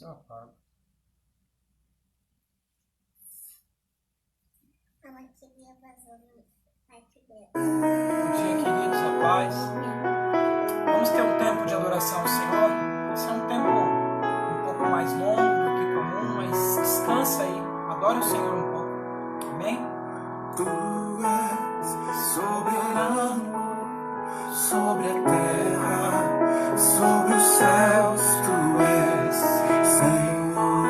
eu apago. Bom dia, queridos, a paz. Vamos ter um tempo de adoração ao Senhor. Esse é um tempo um pouco mais longo do que comum, mas descansa aí. Adore o Senhor um pouco. Amém? Tu és soberano sobre a terra, sobre os céus. Tu és Senhor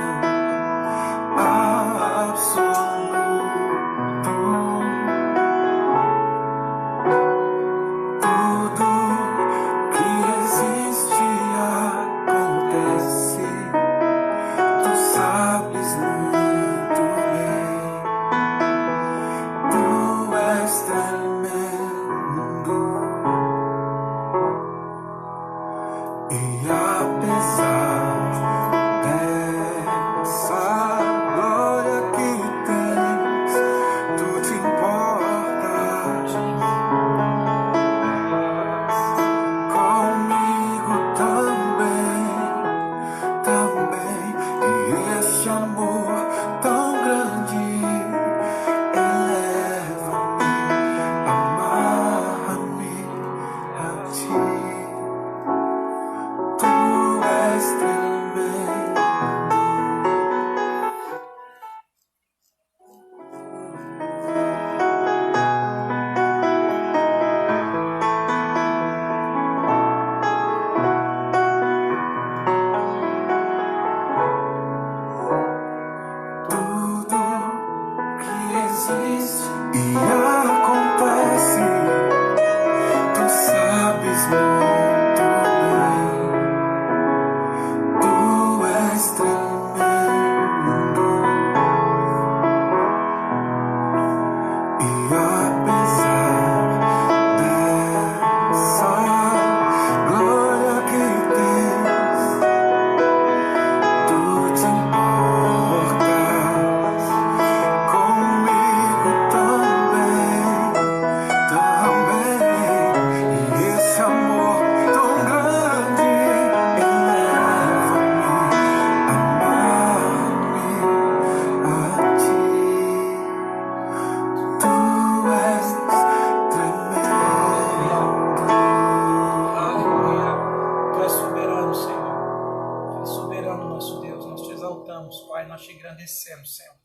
absoluto. Tudo que existe acontece. Tu sabes muito bem. Tu és tremendo. E apesar dessa glória que tens, tu te importas comigo também. E esse amor tão grande eleva-me, amarra-me a ti. Tu és tremendo. Tudo que existe e acontece, tu sabes muito bem. Tu és tremendo. E apesar dessa glória que tens, tu te importas comigo também. E esse amor tão grande eleva-me, amarra-me a ti. Tu és tremendo. Aleluia. Tu és soberano, Senhor. Tu és soberano, nosso Deus. Nós te exaltamos, Pai. Nós te engrandecemos, Senhor.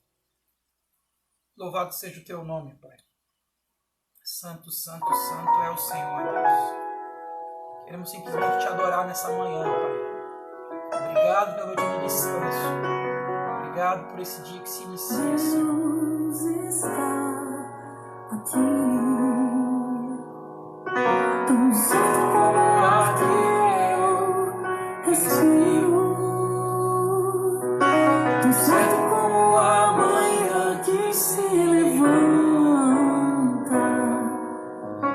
Louvado seja o teu nome, Pai. Santo, santo, santo é o Senhor, Deus. Queremos simplesmente te adorar nessa manhã, Pai. Obrigado pelo dia de descanso. Obrigado por esse dia que se inicia, Senhor. Deus está aqui, tão certo como o ar que eu respiro, tão certo como a manhã que se levanta,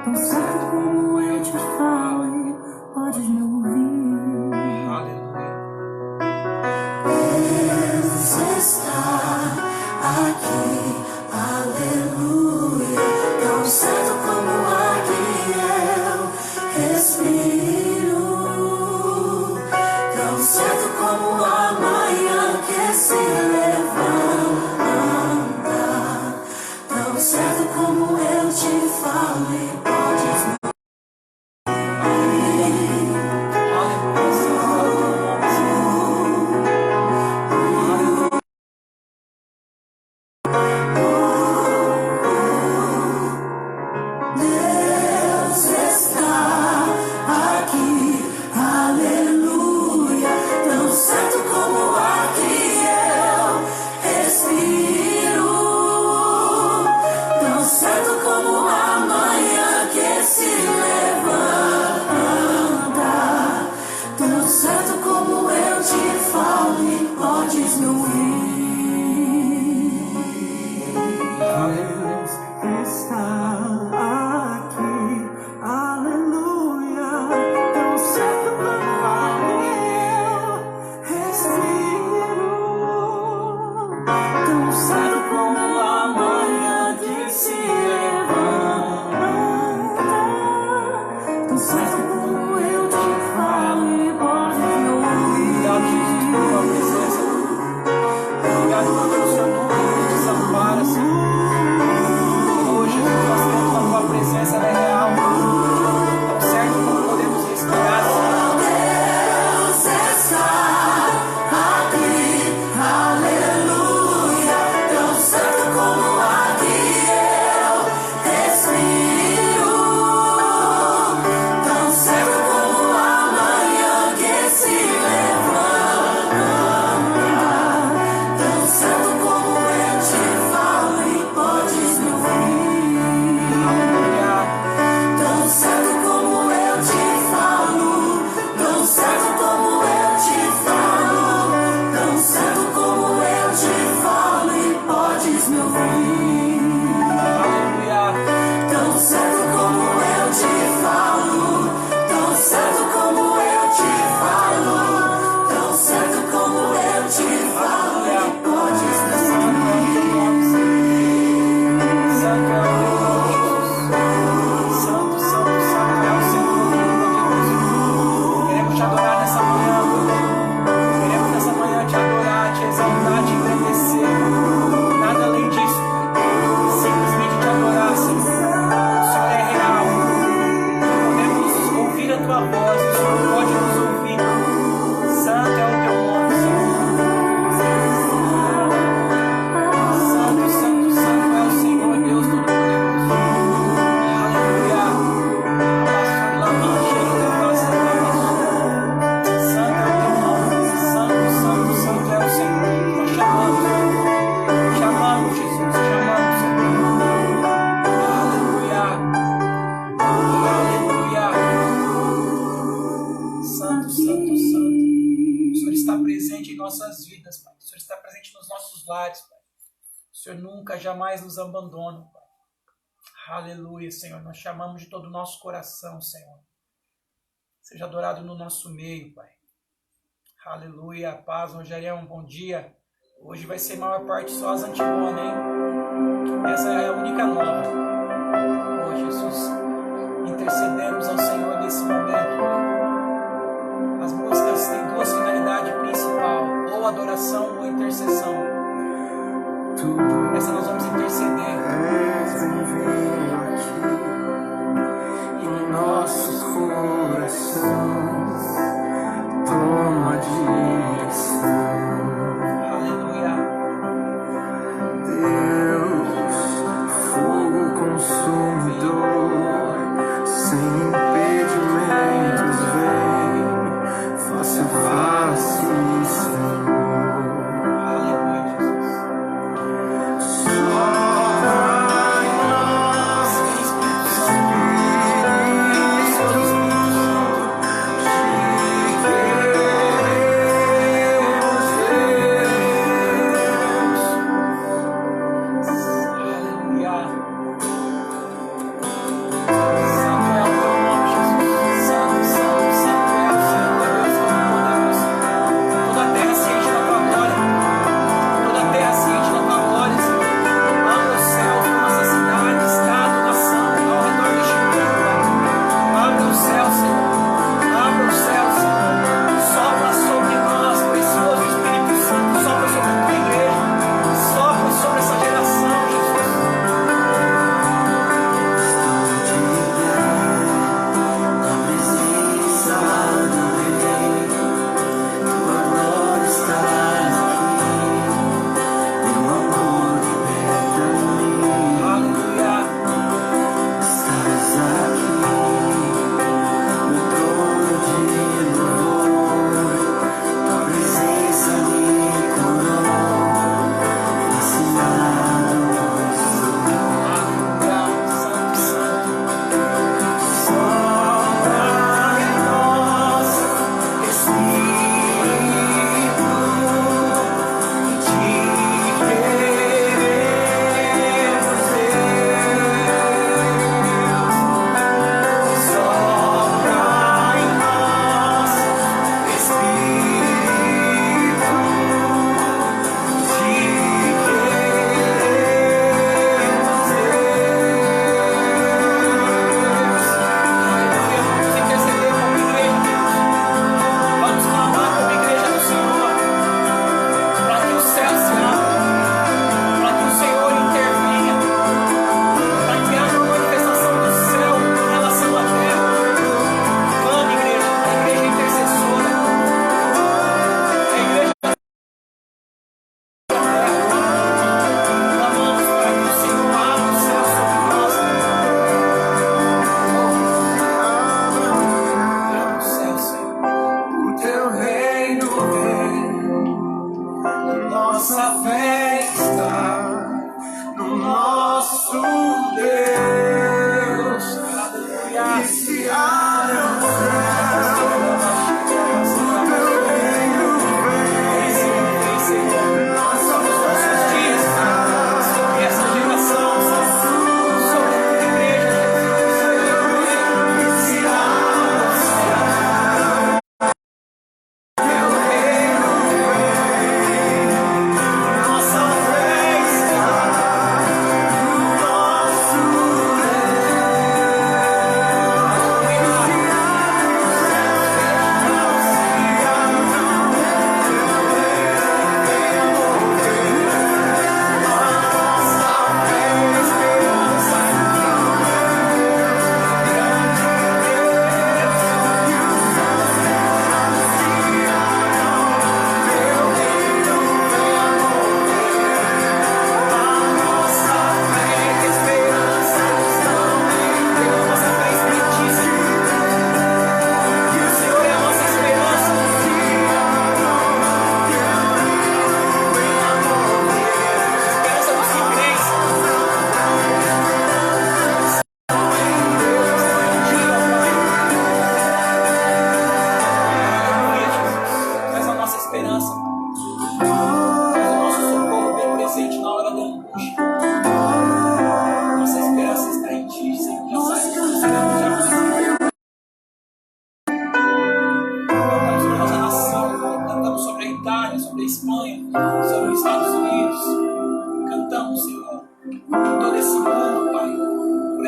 tão certo como eu te falo e podes me ouvir. Aleluia. Deus está aqui, aleluia, tão certo como o ar que eu respiro, tão certo como a manhã que se levanta, tão certo como eu te falo e podes me Deus está aqui, aleluia, tão certo como o ar que eu respiro, tão certo como a manhã que se levanta, tão certo como eu te falo e podes me ouvir. Deus está aqui, aleluia, tão certo como a eu respiro, Tão certo como a manhã que se levanta, tão certo como eu te falo e podes me ouvir. Obrigado, Jesus, por tua presença. está presente em nossas vidas, Pai. O Senhor está presente nos nossos lares, Pai. O Senhor nunca, jamais nos abandona, Pai. Aleluia, Senhor. Nós chamamos de todo o nosso coração, Senhor. Seja adorado no nosso meio, Pai. Aleluia, paz, Rogerião, bom dia. Hoje vai ser a maior parte só as antigonas, hein? Essa é a única nova. Oh, Jesus, intercedemos ao Senhor nesse momento. As músicas têm duas finalidades principais, ou adoração ou intercessão. Essa nós vamos interceder. És bem-vindo aqui em nossos corações. Toma direção. Aleluia. Deus, fogo consumidor, sem impedimentos, vem face a face, Senhor. Aleluia, Jesus. Sopra em nós, Espírito Santo. Espírito, te queremos.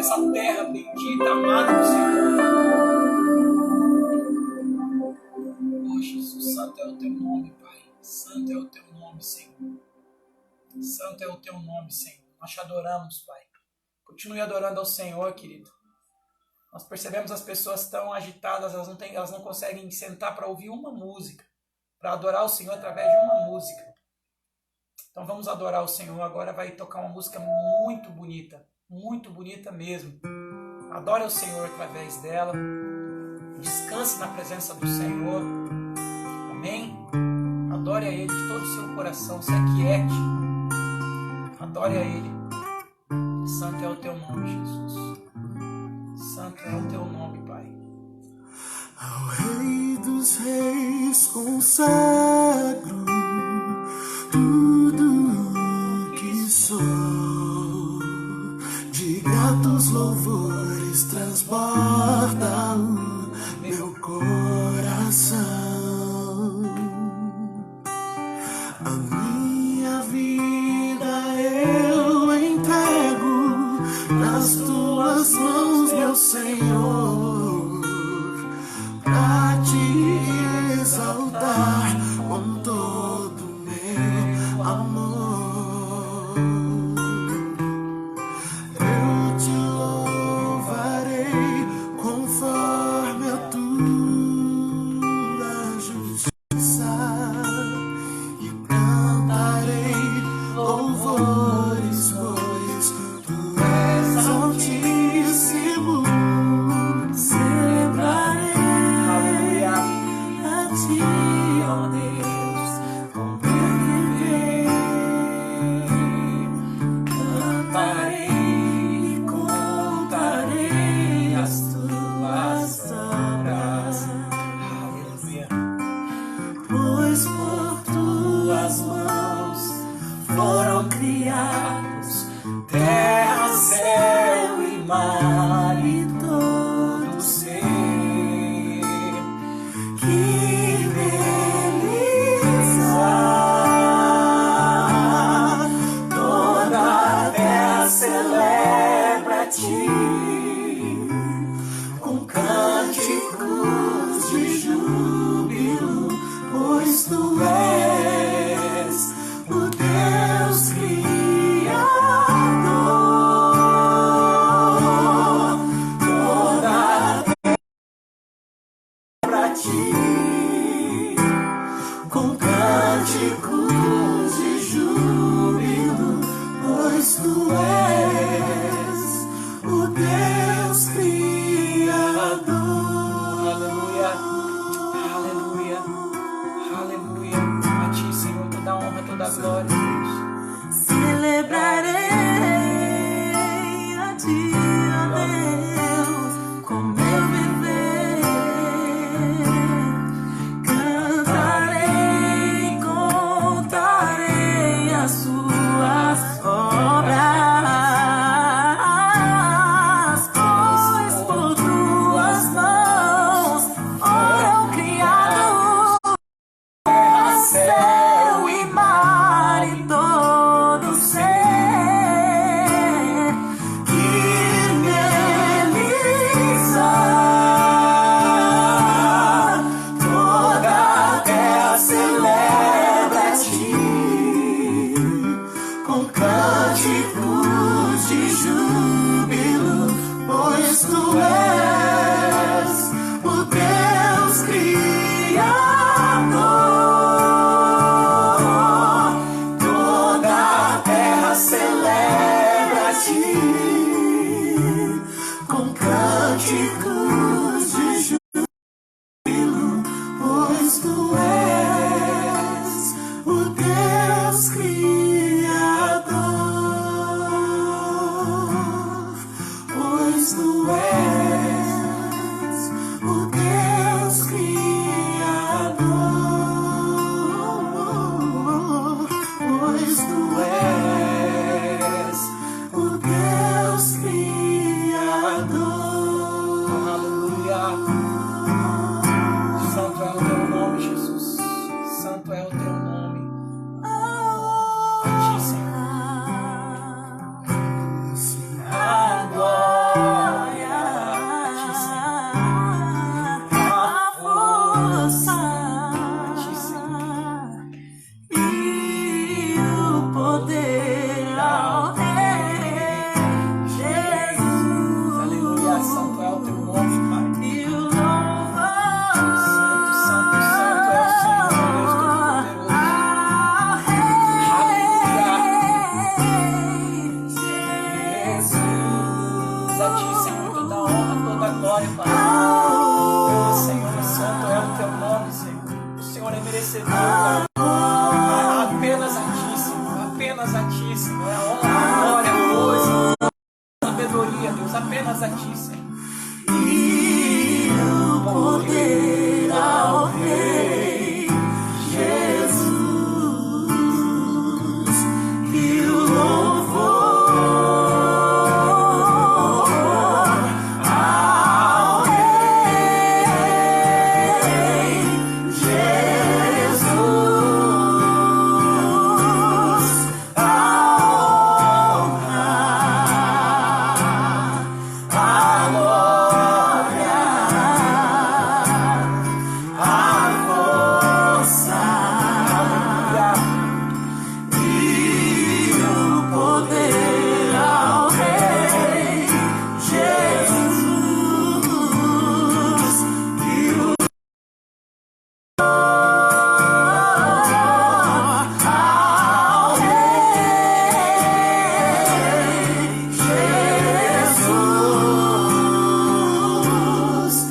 essa terra bendita, amada do Senhor. Oh, Jesus, santo é o teu nome, Pai. Santo é o teu nome, Senhor. Santo é o teu nome, Senhor. Nós te adoramos, Pai. Continue adorando ao Senhor, querido. Nós percebemos as pessoas tão agitadas, elas não conseguem sentar para ouvir uma música, para adorar o Senhor através de uma música. Então vamos adorar o Senhor. Agora vai tocar uma música muito bonita mesmo. Adore o Senhor através dela. Descanse na presença do Senhor. Amém? Adore a Ele de todo o seu coração. Se aquiete. Adore a Ele. Santo é o teu nome, Jesus. Santo é o teu nome, Pai. Ao Rei dos Reis consagro tudo que sou, de gratos louvores transborda o meu coração. A minha vida eu entrego nas tuas mãos, meu Senhor, pra te exaltar com todo meu amor. Eu te louvarei conforme a tua justiça e cantarei louvores, pois tu és altíssimo. Celebrarei a ti, ó Deus, com meu viver. Cantarei e contarei as tuas obras. Aleluia. Pois por tuas mãos foram criados terra, céu e mar e todo ser. Que beleza! Toda a terra celebra a ti com cânticos de júbilo, pois tu és o Deus Criador. Toda a terra pra ti, com cânticos de júbilo, pois tu és o Deus Criador. Aleluia. Aleluia. Aleluia. A ti, Senhor, toda a honra, toda a glória, Deus. Celebrarei a ti, ó Deus, com meu viver. Cantarei e contarei as suas obras, pois por tuas mãos foram criados terra, céu e mar e receber, Pai. Apenas a Ti, Senhor. Apenas a Ti, Senhor. É a honra, a glória, a força, a sabedoria, Deus. Apenas a Ti, Senhor. E o poder ao Rei Jesus, e o louvor ao Rei Jesus, a honra, a glória, a força e o poder ao Rei Jesus, e o ao Rei Jesus,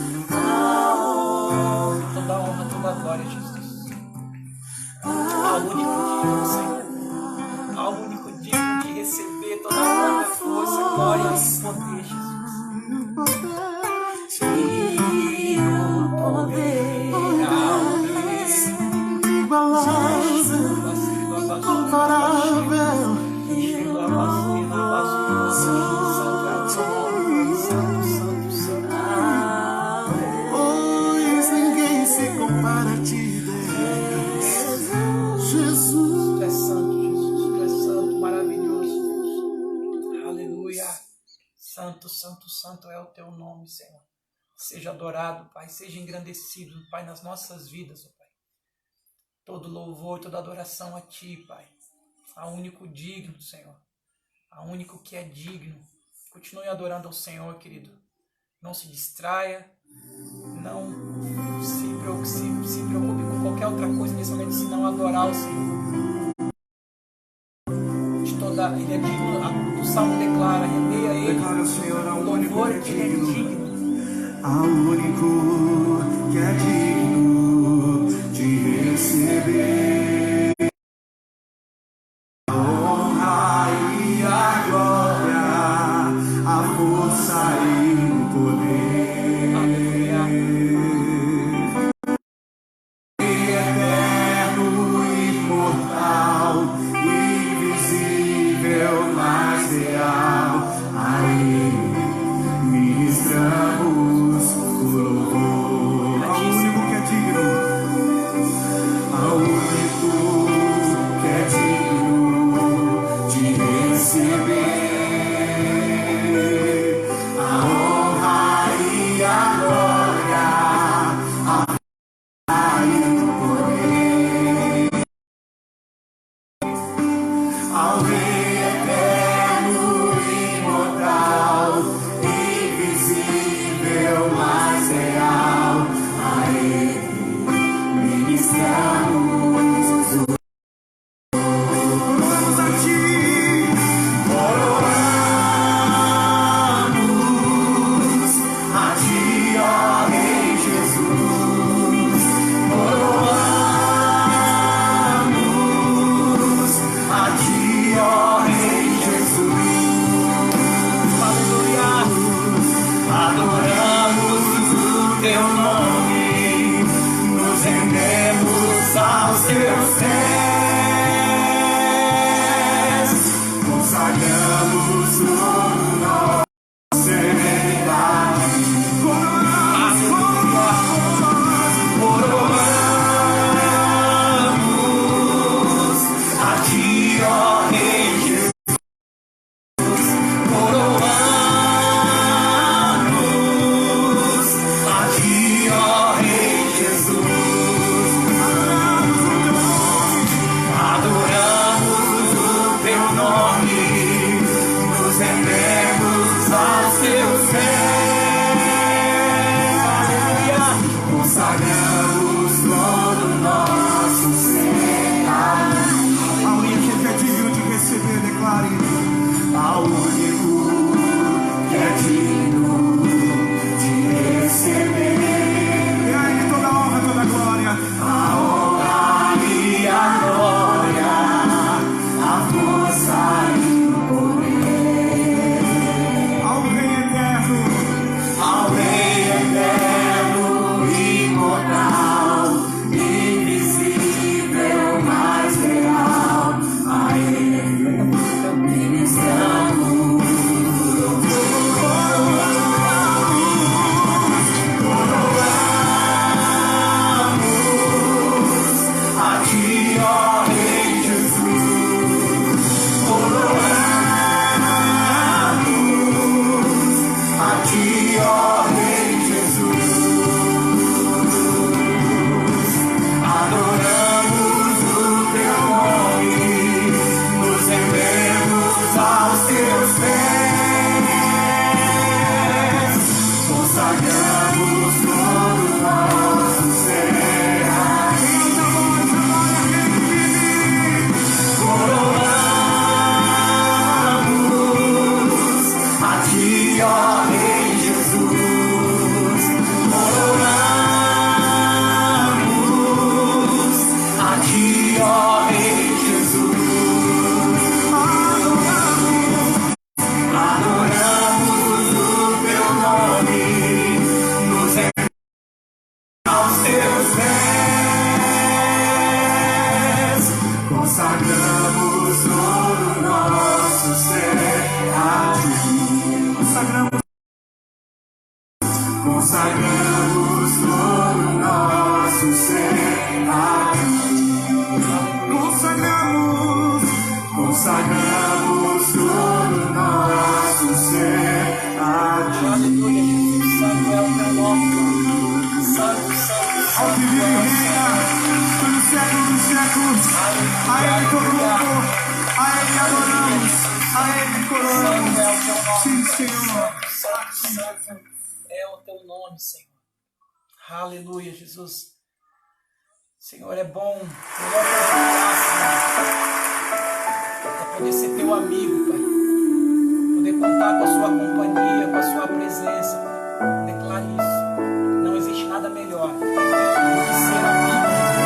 Toda a honra, toda a glória, Jesus. Ao único digno, Senhor. Ao único digno de receber toda a honra, força, glória e poder, Jesus. e o poder ao Rei inigualável, incomparável. Pois ninguém se compara a ti, Deus. Jesus. Tu és santo, Jesus. Tu és santo, maravilhoso. Aleluia. Santo, santo, santo é o teu nome, Senhor. Seja adorado, Pai. Seja engrandecido, Pai, nas nossas vidas, ó Pai. Todo louvor, toda adoração a Ti, Pai. Ao único digno, Senhor. Ao único que é digno. Continue adorando ao Senhor, querido. Não se distraia. Não se preocupe com qualquer outra coisa nesse momento, senão adorar o Senhor. Ele é digno, o Salmo declara, render a Ele. Declara o Senhor ao O único louvor, que é Ele é digno, digno. ao único que é digno de receber a honra e a glória, a força e o poder. Aleluia. Eterno, imortal, invisível, mas real, a Ele ministramos o louvor. Ao único que é digno, ao único que é digno de receber a honra e a glória, ao Rei eterno, imortal, invisível, mas real, a Ele ministramos o louvor a Ti, coroamos a Ti, ó Rei Jesus, coroamos a Ti, ó Rei Jesus. Aleluia. Adoramos o Teu nome, nos rendemos a Jesus. A Ele todo louvor. A Ele adoramos. A Ele coroamos. Sim, Senhor. Santo é o teu nome, Senhor. Aleluia, Jesus. Senhor, é bom. Melhor é poder ser teu amigo, Pai. Poder contar com a sua companhia, com a sua presença. Declare isso. Não existe nada melhor do que ser amigo de Deus.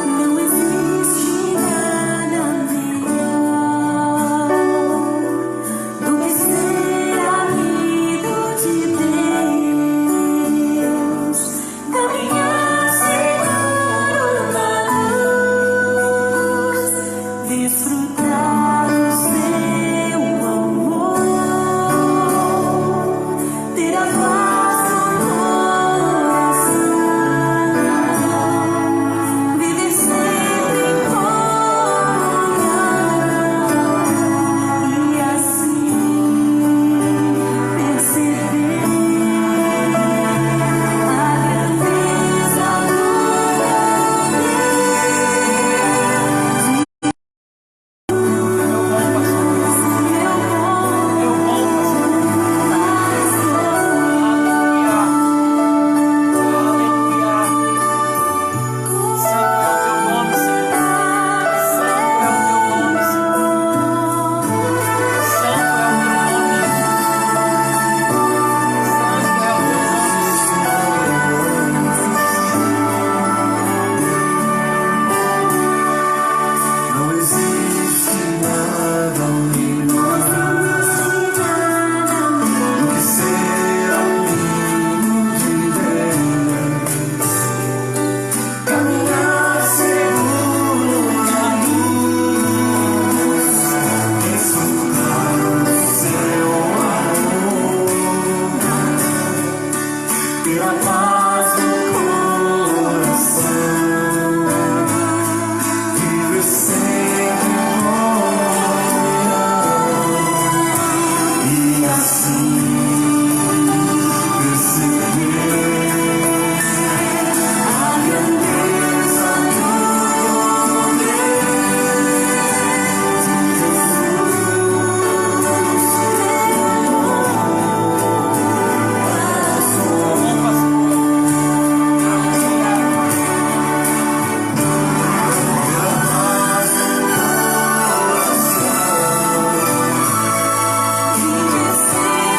Não existe nada melhor do que ser amigo de Deus. Caminhar seguro na luz, desfrutar do seu amor, ter a paz no coração, viver sempre em comunhão e assim perceber a grandeza do Meu bom pastor. Meu bom pastor. Aleluia. Santo é o teu nome, Senhor. Santo é o teu nome, Senhor. Santo é o teu nome, Jesus. Santo é o teu Não existe nada melhor do que ser amigo de Deus. Caminhar seguro na luz, desfrutar do seu amor, ter a paz no coração, viver sempre em comunhão e assim perceber a grandeza do poder de bom pastor. viver sempre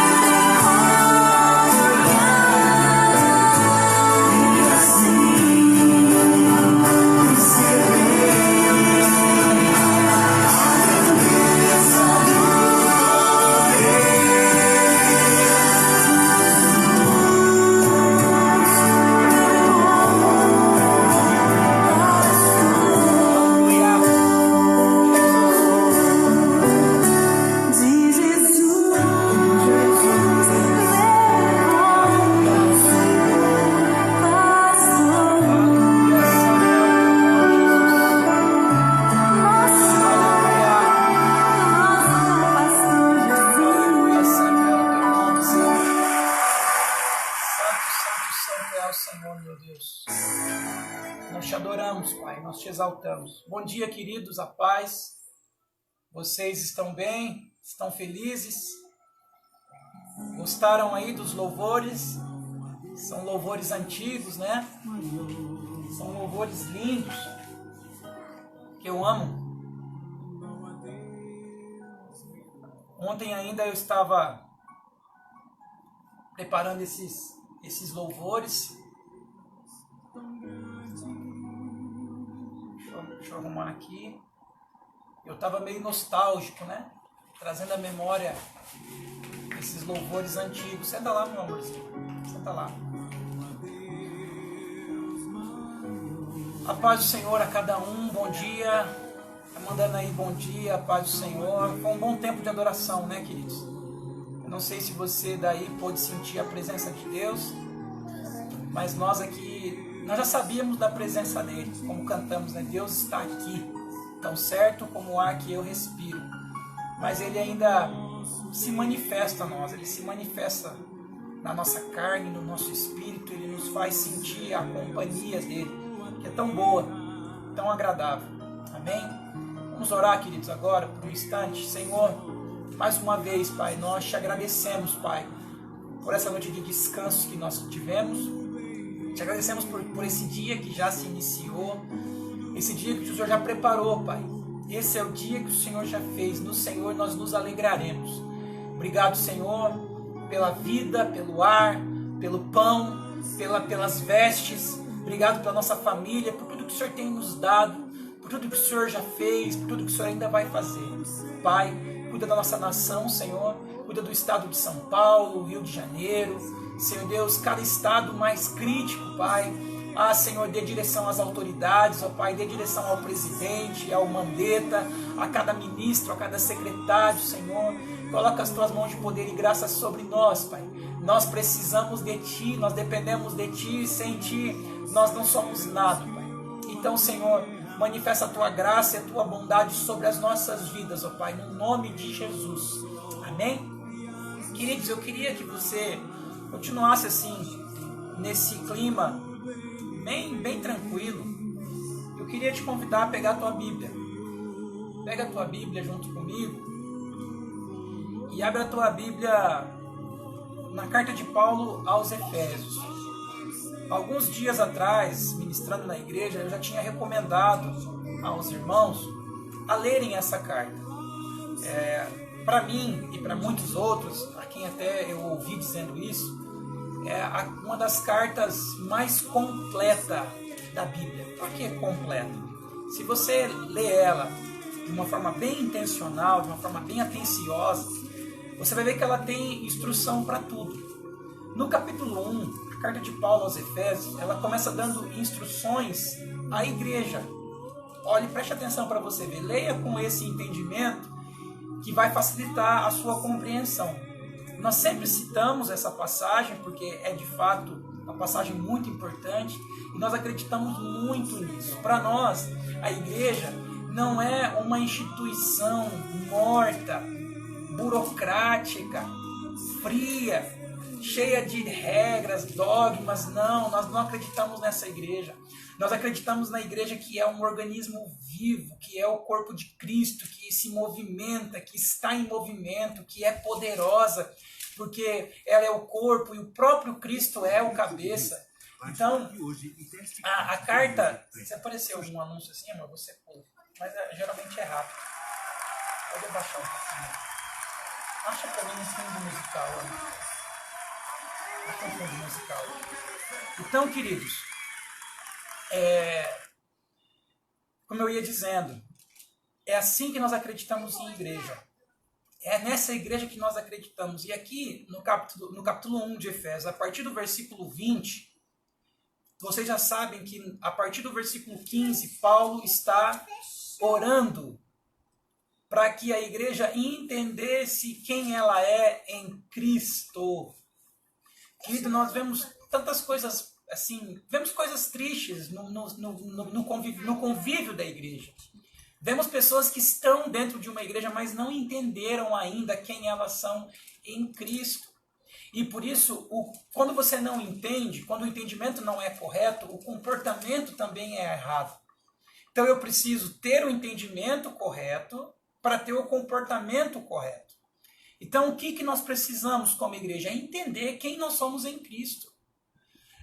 em comunhão e assim de Jesus, Aleluia, santo é o teu nome, Senhor. Santo é o Senhor, meu Deus. Nós te adoramos, Pai, nós te exaltamos. Bom dia, queridos, a paz. Vocês estão bem? Estão felizes? Gostaram aí dos louvores? São louvores antigos, né? São louvores lindos, que eu amo. Ontem ainda eu estava preparando esses louvores. Deixa eu arrumar aqui. Eu estava meio nostálgico, né? Trazendo à memória esses louvores antigos. Senta lá, meu amorzinho. Senta lá. A paz do Senhor a cada um. Bom dia. Tá mandando aí bom dia, a paz do Senhor. Foi um bom tempo de adoração, né, queridos? Eu não sei se você daí pôde sentir a presença de Deus, mas nós aqui, nós já sabíamos da presença dele, como cantamos, né? Deus está aqui, tão certo como o ar que eu respiro. Mas ele ainda se manifesta a nós, ele se manifesta na nossa carne, no nosso espírito, ele nos faz sentir a companhia dele, que é tão boa, tão agradável. Amém? Vamos orar, queridos, agora, por um instante. Senhor, mais uma vez, Pai, nós te agradecemos, Pai, por essa noite de descanso que nós tivemos. Te agradecemos por esse dia que já se iniciou, esse dia que o Senhor já preparou, Pai. Esse é o dia que o Senhor já fez. No Senhor nós nos alegraremos. Obrigado, Senhor, pela vida, pelo ar, pelo pão, pelas vestes. Obrigado pela nossa família, por tudo que o Senhor tem nos dado, por tudo que o Senhor já fez, por tudo que o Senhor ainda vai fazer. Pai, cuida da nossa nação, Senhor. Cuida do estado de São Paulo, Rio de Janeiro. Senhor Deus, cada estado mais crítico, Pai. Senhor, dê direção às autoridades, ó Pai, dê direção ao presidente, ao Mandetta, a cada ministro, a cada secretário, Senhor. Coloca as tuas mãos de poder e graça sobre nós, Pai. Nós precisamos de Ti, nós dependemos de Ti, sem Ti nós não somos nada, Pai. Então, Senhor, manifesta a Tua graça e a Tua bondade sobre as nossas vidas, ó Pai, no nome de Jesus. Amém? Queridos, eu queria que você continuasse assim, nesse clima bem tranquilo. Eu queria te convidar a pegar a tua Bíblia. Pega a tua Bíblia junto comigo e abre a tua Bíblia na carta de Paulo aos Efésios. Alguns dias atrás, ministrando na igreja, eu já tinha recomendado aos irmãos a lerem essa carta. Para mim e para muitos outros, a quem até eu ouvi dizendo isso, é uma das cartas mais completa da Bíblia. Por que completa? Se você lê ela de uma forma bem intencional, de uma forma bem atenciosa, você vai ver que ela tem instrução para tudo. No capítulo 1, a carta de Paulo aos Efésios, ela começa dando instruções à igreja. Olhe, preste atenção para você ver. Leia com esse entendimento que vai facilitar a sua compreensão. Nós sempre citamos essa passagem porque é de fato uma passagem muito importante e nós acreditamos muito nisso. Para nós, a igreja não é uma instituição morta, burocrática, fria, cheia de regras, dogmas. Não, nós não acreditamos nessa igreja. Nós acreditamos na igreja que é um organismo vivo, que é o corpo de Cristo, que se movimenta, que está em movimento, que é poderosa, porque ela é o corpo e o próprio Cristo é o cabeça. Então, a carta, se aparecer algum anúncio assim, amor, você pula, mas geralmente é rápido. Pode abaixar um pouquinho. Acha pra mim um fundo musical. Acha um fundo musical. Então, queridos, como eu ia dizendo, é assim que nós acreditamos em igreja. É nessa igreja que nós acreditamos. E aqui, no capítulo 1 de Efésios, a partir do versículo 20, vocês já sabem que a partir do versículo 15, Paulo está orando para que a igreja entendesse quem ela é em Cristo. Querido, nós vemos tantas coisas assim, vemos coisas tristes no convívio da igreja. Vemos pessoas que estão dentro de uma igreja, mas não entenderam ainda quem elas são em Cristo. E por isso, quando você não entende, quando o entendimento não é correto, o comportamento também é errado. Então eu preciso ter o entendimento correto para ter o comportamento correto. Então o que nós precisamos como igreja? É entender quem nós somos em Cristo.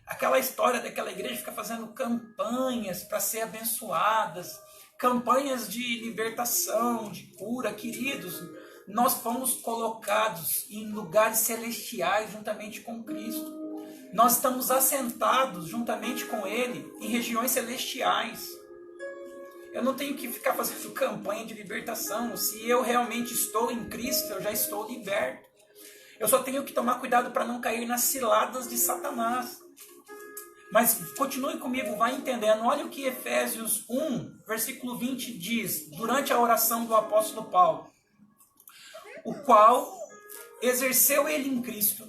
Aquela história daquela igreja fica fazendo campanhas para ser abençoadas, campanhas de libertação, de cura. Queridos, nós fomos colocados em lugares celestiais juntamente com Cristo. Nós estamos assentados juntamente com Ele em regiões celestiais. Eu não tenho que ficar fazendo campanha de libertação. Se eu realmente estou em Cristo, eu já estou liberto. Eu só tenho que tomar cuidado para não cair nas ciladas de Satanás. Mas continue comigo, vai entendendo. Olha o que Efésios 1, versículo 20 diz, durante a oração do apóstolo Paulo. O qual exerceu ele em Cristo,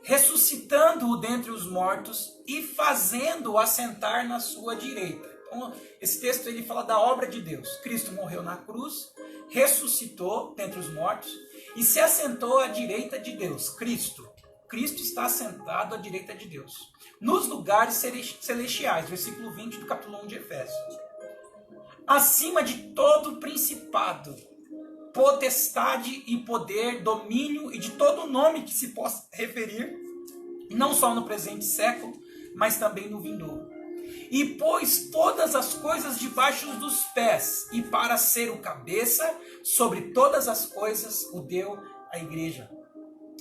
ressuscitando-o dentre os mortos e fazendo-o assentar na sua direita. Então, esse texto ele fala da obra de Deus. Cristo morreu na cruz, ressuscitou dentre os mortos e se assentou à direita de Deus. Cristo está assentado à direita de Deus, nos lugares celestiais, versículo 20 do capítulo 1 de Efésios. Acima de todo principado, potestade e poder, domínio e de todo nome que se possa referir, não só no presente século, mas também no vindouro. E pôs todas as coisas debaixo dos pés, e para ser o cabeça sobre todas as coisas, o deu à igreja.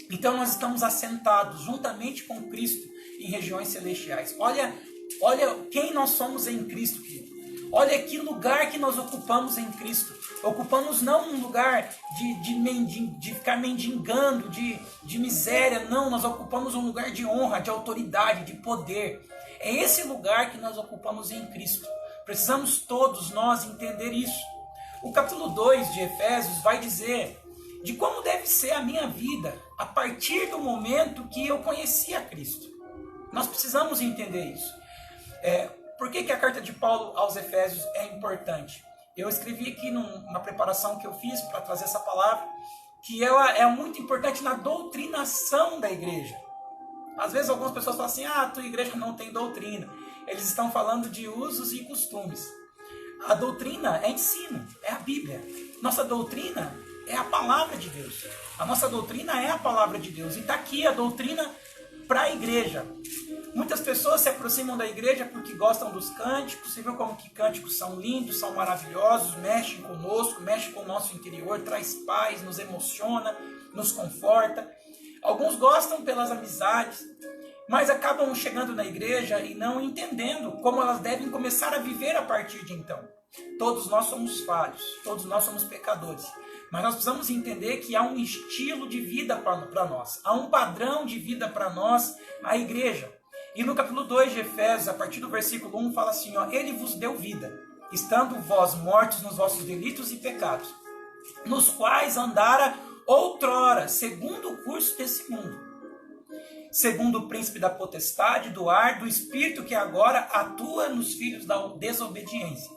Então nós estamos assentados juntamente com Cristo em regiões celestiais. Olha quem nós somos em Cristo, querido. Olha que lugar que nós ocupamos em Cristo. Ocupamos não um lugar de ficar mendigando, de miséria, não. Nós ocupamos um lugar de honra, de autoridade, de poder. É esse lugar que nós ocupamos em Cristo. Precisamos todos nós entender isso. O capítulo 2 de Efésios vai dizer de como deve ser a minha vida a partir do momento que eu conheci a Cristo. Nós precisamos entender isso. Por que a carta de Paulo aos Efésios é importante? Eu escrevi aqui numa preparação que eu fiz para trazer essa palavra, que ela é muito importante na doutrinação da igreja. Às vezes algumas pessoas falam assim, a tua igreja não tem doutrina. Eles estão falando de usos e costumes. A doutrina é ensino, é a Bíblia. Nossa doutrina é a palavra de Deus. A nossa doutrina é a palavra de Deus. E está aqui a doutrina para a igreja. Muitas pessoas se aproximam da igreja porque gostam dos cânticos. Você viu como que cânticos são lindos, são maravilhosos, mexem conosco, mexem com o nosso interior, traz paz, nos emociona, nos conforta. Alguns gostam pelas amizades, mas acabam chegando na igreja e não entendendo como elas devem começar a viver a partir de então. Todos nós somos falhos, todos nós somos pecadores. Mas nós precisamos entender que há um estilo de vida para nós. Há um padrão de vida para nós, a igreja. E no capítulo 2 de Efésios, a partir do versículo 1, fala assim, Ele vos deu vida, estando vós mortos nos vossos delitos e pecados, nos quais andara outrora, segundo o curso desse mundo, segundo o príncipe da potestade, do ar, do espírito que agora atua nos filhos da desobediência,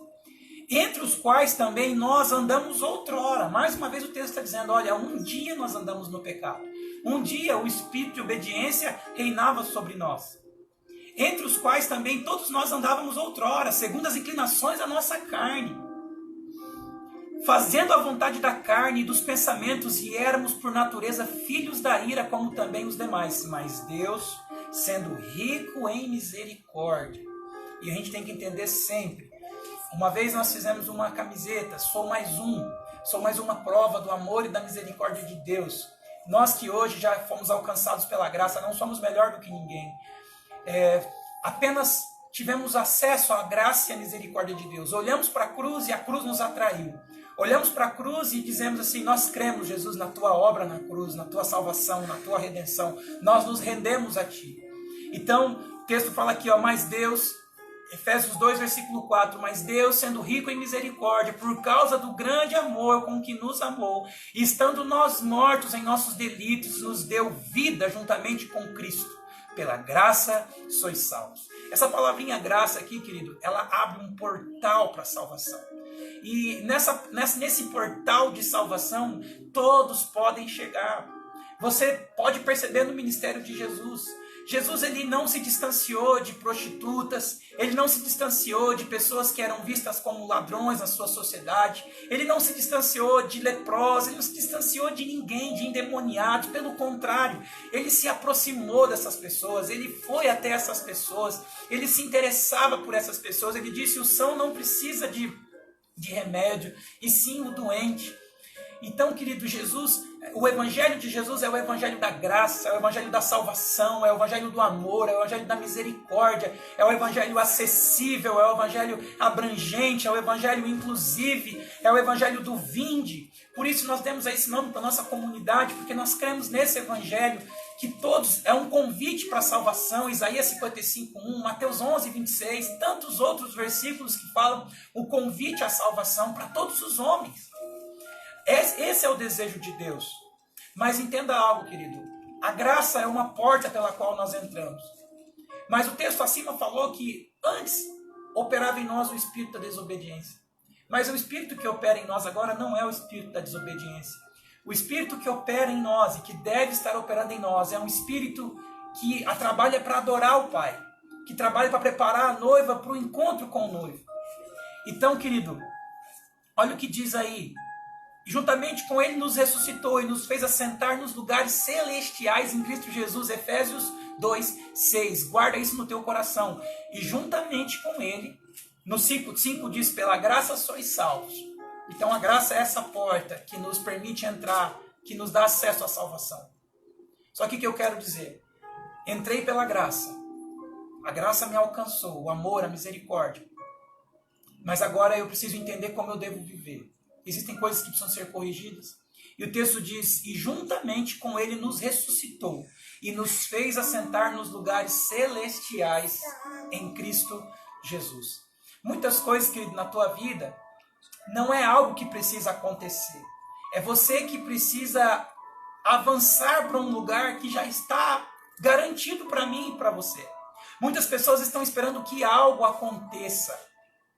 entre os quais também nós andamos outrora. Mais uma vez o texto está dizendo, olha, um dia nós andamos no pecado. Um dia o espírito de obediência reinava sobre nós. Entre os quais também todos nós andávamos outrora, segundo as inclinações da nossa carne, fazendo a vontade da carne e dos pensamentos, e éramos por natureza filhos da ira, como também os demais. Mas Deus, sendo rico em misericórdia, e a gente tem que entender sempre, uma vez nós fizemos uma camiseta, sou mais uma prova do amor e da misericórdia de Deus. Nós que hoje já fomos alcançados pela graça, não somos melhor do que ninguém. Apenas tivemos acesso à graça e à misericórdia de Deus. Olhamos para a cruz e a cruz nos atraiu. Olhamos para a cruz e dizemos assim, nós cremos, Jesus, na tua obra na cruz, na tua salvação, na tua redenção. Nós nos rendemos a ti. Então, o texto fala aqui, mas Deus... Efésios 2, versículo 4, mas Deus, sendo rico em misericórdia, por causa do grande amor com que nos amou, e estando nós mortos em nossos delitos, nos deu vida juntamente com Cristo. Pela graça sois salvos. Essa palavrinha graça aqui, querido, ela abre um portal para a salvação. E nesse portal de salvação, todos podem chegar. Você pode perceber no ministério de Jesus. Jesus, ele não se distanciou de prostitutas, ele não se distanciou de pessoas que eram vistas como ladrões na sua sociedade, ele não se distanciou de leprosos, ele não se distanciou de ninguém, de endemoniados, pelo contrário, ele se aproximou dessas pessoas, ele foi até essas pessoas, ele se interessava por essas pessoas, ele disse, o são não precisa de remédio, e sim o doente. Então, querido, Jesus, o evangelho de Jesus é o evangelho da graça, é o evangelho da salvação, é o evangelho do amor, é o evangelho da misericórdia, é o evangelho acessível, é o evangelho abrangente, é o evangelho inclusive, é o evangelho do vinde. Por isso nós demos esse nome para a nossa comunidade, porque nós cremos nesse evangelho, que todos é um convite para a salvação. Isaías 55:1, Mateus 11:26, tantos outros versículos que falam o convite à salvação para todos os homens. Esse é o desejo de Deus. Mas entenda algo, querido. A graça é uma porta pela qual nós entramos. Mas o texto acima falou que operava em nós o espírito da desobediência. Mas o espírito que opera em nós agora não é o espírito da desobediência. O espírito que opera em nós e que deve estar operando em nós é um espírito que trabalha para adorar o Pai, que trabalha para preparar a noiva para o encontro com o noivo. Então, querido, olha o que diz aí. Juntamente com ele nos ressuscitou e nos fez assentar nos lugares celestiais em Cristo Jesus. Efésios 2:6. Guarda isso no teu coração. E juntamente com ele, no 5 diz, pela graça sois salvos. Então a graça é essa porta que nos permite entrar, que nos dá acesso à salvação. Só que o que eu quero dizer? Entrei pela graça. A graça me alcançou, o amor, a misericórdia. Mas agora eu preciso entender como eu devo viver. Existem coisas que precisam ser corrigidas. E o texto diz, e juntamente com ele nos ressuscitou e nos fez assentar nos lugares celestiais em Cristo Jesus. Muitas coisas, querido, na tua vida, não é algo que precisa acontecer. É você que precisa avançar para um lugar que já está garantido para mim e para você. Muitas pessoas estão esperando que algo aconteça,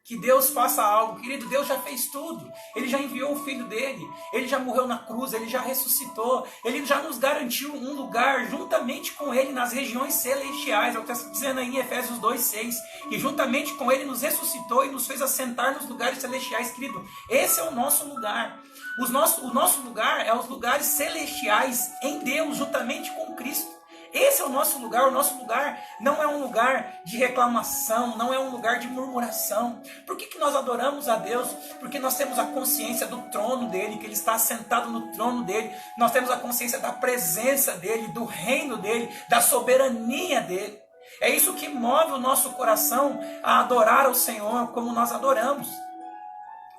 que Deus faça algo. Querido, Deus já fez tudo. Ele já enviou o Filho dele. Ele já morreu na cruz. Ele já ressuscitou. Ele já nos garantiu um lugar juntamente com ele nas regiões celestiais. É o que está dizendo aí em Efésios 2:6. E juntamente com ele nos ressuscitou e nos fez assentar nos lugares celestiais. Querido, esse é o nosso lugar. O nosso lugar é os lugares celestiais em Deus, juntamente com Cristo. Esse é o nosso lugar. O nosso lugar não é um lugar de reclamação, não é um lugar de murmuração. Por que nós adoramos a Deus? Porque nós temos a consciência do trono dele, que ele está assentado no trono dele. Nós temos a consciência da presença dele, do reino dele, da soberania dele. É isso que move o nosso coração a adorar ao Senhor como nós adoramos.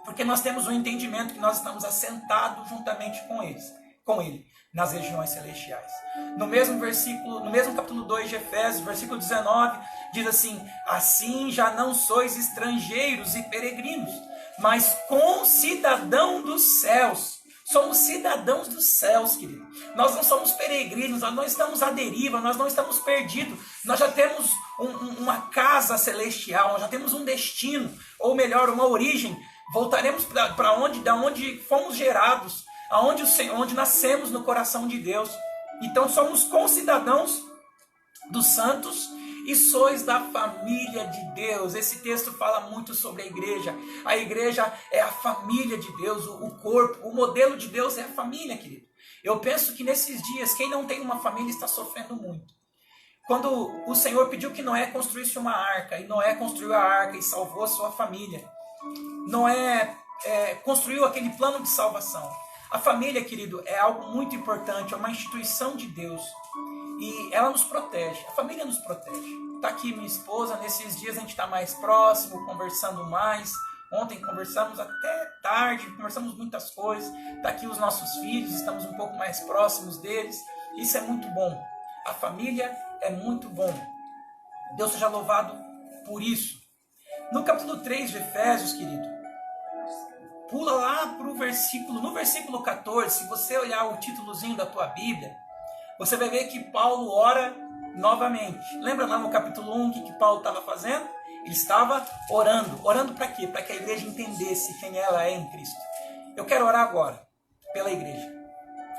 Porque nós temos o entendimento que nós estamos assentados juntamente com ele, nas regiões celestiais. No mesmo versículo, no mesmo capítulo 2 de Efésios, versículo 19, diz assim, assim já não sois estrangeiros e peregrinos, mas concidadão dos céus. Somos cidadãos dos céus, querido. Nós não somos peregrinos, nós não estamos à deriva, nós não estamos perdidos. Nós já temos uma casa celestial, nós já temos um destino, ou melhor, uma origem. Voltaremos para onde fomos gerados, onde nascemos no coração de Deus. Então somos concidadãos dos santos e sois da família de Deus. Esse texto fala muito sobre a igreja. A igreja é a família de Deus, o corpo, o modelo de Deus é a família, querido. Eu penso que nesses dias, quem não tem uma família está sofrendo muito. Quando o Senhor pediu que Noé construísse uma arca, e Noé construiu a arca e salvou a sua família, Noé construiu aquele plano de salvação. A família, querido, é algo muito importante, é uma instituição de Deus. E ela nos protege, a família nos protege. Está aqui minha esposa, nesses dias a gente está mais próximo, conversando mais. Ontem conversamos até tarde, conversamos muitas coisas. Está aqui os nossos filhos, estamos um pouco mais próximos deles. Isso é muito bom. A família é muito bom. Deus seja louvado por isso. No capítulo 3 de Efésios, querido, pula lá para o versículo, no versículo 14, se você olhar o títulozinho da tua Bíblia, você vai ver que Paulo ora novamente. Lembra lá no capítulo 1 o que Paulo estava fazendo? Ele estava orando. Orando para quê? Para que a igreja entendesse quem ela é em Cristo. Eu quero orar agora pela igreja.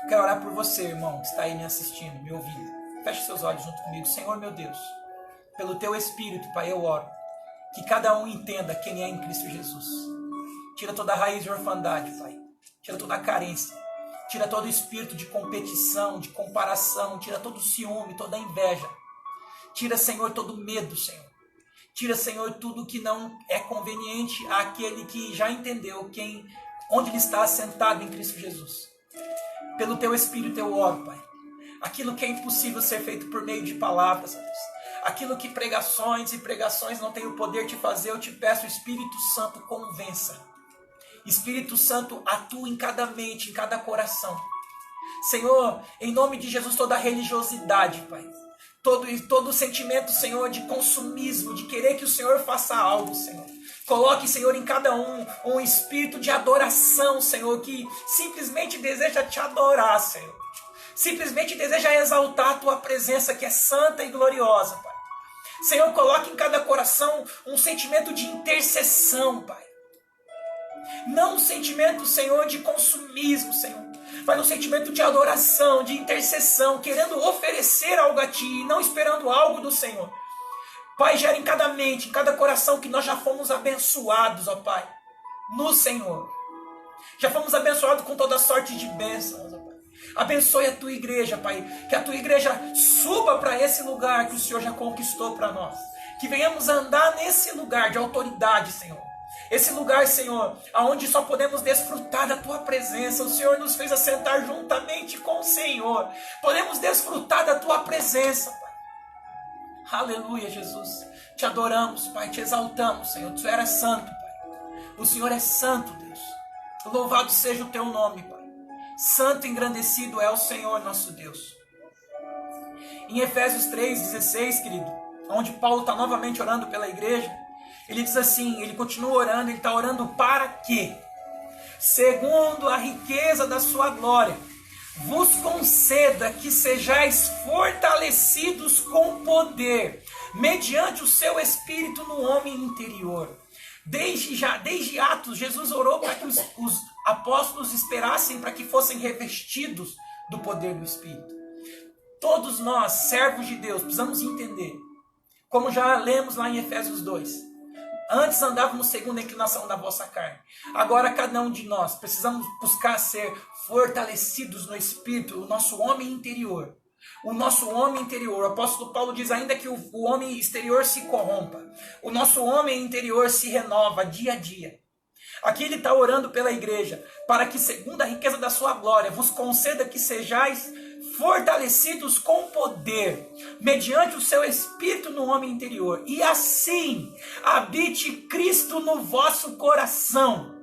Eu quero orar por você, irmão, que está aí me assistindo, me ouvindo. Feche seus olhos junto comigo. Senhor, meu Deus, pelo teu Espírito, Pai, eu oro. Que cada um entenda quem é em Cristo Jesus. Tira toda a raiz de orfandade, Pai. Tira toda a carência. Tira todo o espírito de competição, de comparação. Tira todo o ciúme, toda a inveja. Tira, Senhor, todo o medo, Senhor. Tira, Senhor, tudo que não é conveniente àquele que já entendeu onde ele está assentado em Cristo Jesus. Pelo teu Espírito eu oro, Pai. Aquilo que é impossível ser feito por meio de palavras, Deus. Aquilo que pregações e pregações não têm o poder de fazer, eu te peço, Espírito Santo, convença. Espírito Santo, atua em cada mente, em cada coração. Senhor, em nome de Jesus, toda a religiosidade, Pai. Todo sentimento, Senhor, de consumismo, de querer que o Senhor faça algo, Senhor. Coloque, Senhor, em cada um espírito de adoração, Senhor, que simplesmente deseja te adorar, Senhor. Simplesmente deseja exaltar a tua presença, que é santa e gloriosa, Pai. Senhor, coloque em cada coração um sentimento de intercessão, Pai. Não um sentimento, Senhor, de consumismo, Senhor, mas um sentimento de adoração, de intercessão, querendo oferecer algo a Ti e não esperando algo do Senhor. Pai, gera em cada mente, em cada coração que nós já fomos abençoados, ó Pai, no Senhor. Já fomos abençoados com toda sorte de bênçãos, ó Pai. Abençoe a Tua igreja, Pai, que a Tua igreja suba para esse lugar que o Senhor já conquistou para nós. Que venhamos andar nesse lugar de autoridade, Senhor. Esse lugar, Senhor, aonde só podemos desfrutar da Tua presença. O Senhor nos fez assentar juntamente com o Senhor. Podemos desfrutar da Tua presença, Pai. Aleluia, Jesus. Te adoramos, Pai, te exaltamos, Senhor. Tu eres santo, Pai. O Senhor é santo, Deus. Louvado seja o Teu nome, Pai. Santo e engrandecido é o Senhor, nosso Deus. Em Efésios 3,16, querido, onde Paulo está novamente orando pela igreja, ele diz assim, ele continua orando, ele está orando para quê? Segundo a riqueza da sua glória, vos conceda que sejais fortalecidos com poder, mediante o seu Espírito no homem interior. Desde Atos, Jesus orou para que os apóstolos esperassem para que fossem revestidos do poder do Espírito. Todos nós, servos de Deus, precisamos entender, como já lemos lá em Efésios 2, antes andávamos segundo a inclinação da vossa carne. Agora cada um de nós precisamos buscar ser fortalecidos no Espírito, o nosso homem interior. O nosso homem interior, o apóstolo Paulo diz ainda que o homem exterior se corrompa. O nosso homem interior se renova dia a dia. Aqui ele está orando pela igreja, para que segundo a riqueza da sua glória, vos conceda que sejais fortalecidos com poder, mediante o seu Espírito no homem interior, e assim habite Cristo no vosso coração,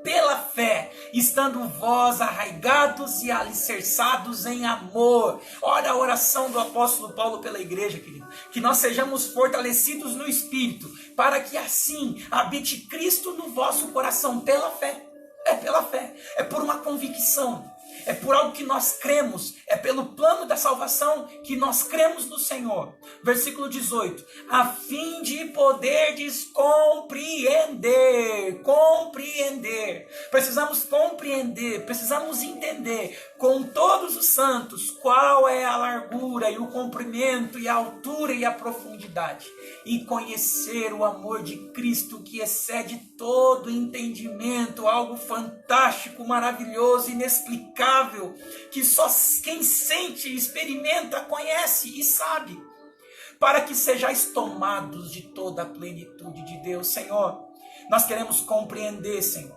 pela fé, estando vós arraigados e alicerçados em amor. Olha a oração do apóstolo Paulo pela igreja, querido, que nós sejamos fortalecidos no Espírito, para que assim habite Cristo no vosso coração, pela fé. É pela fé, é por uma convicção, é por algo que nós cremos, é pelo plano da salvação que nós cremos no Senhor. Versículo 18, a fim de poderdes compreender, precisamos compreender, precisamos entender com todos os santos qual é a largura e o comprimento e a altura e a profundidade, e conhecer o amor de Cristo que excede todo entendimento, algo fantástico, maravilhoso, inexplicável, que só quem sente, experimenta, conhece e sabe, para que sejais tomados de toda a plenitude de Deus. Senhor, nós queremos compreender, Senhor,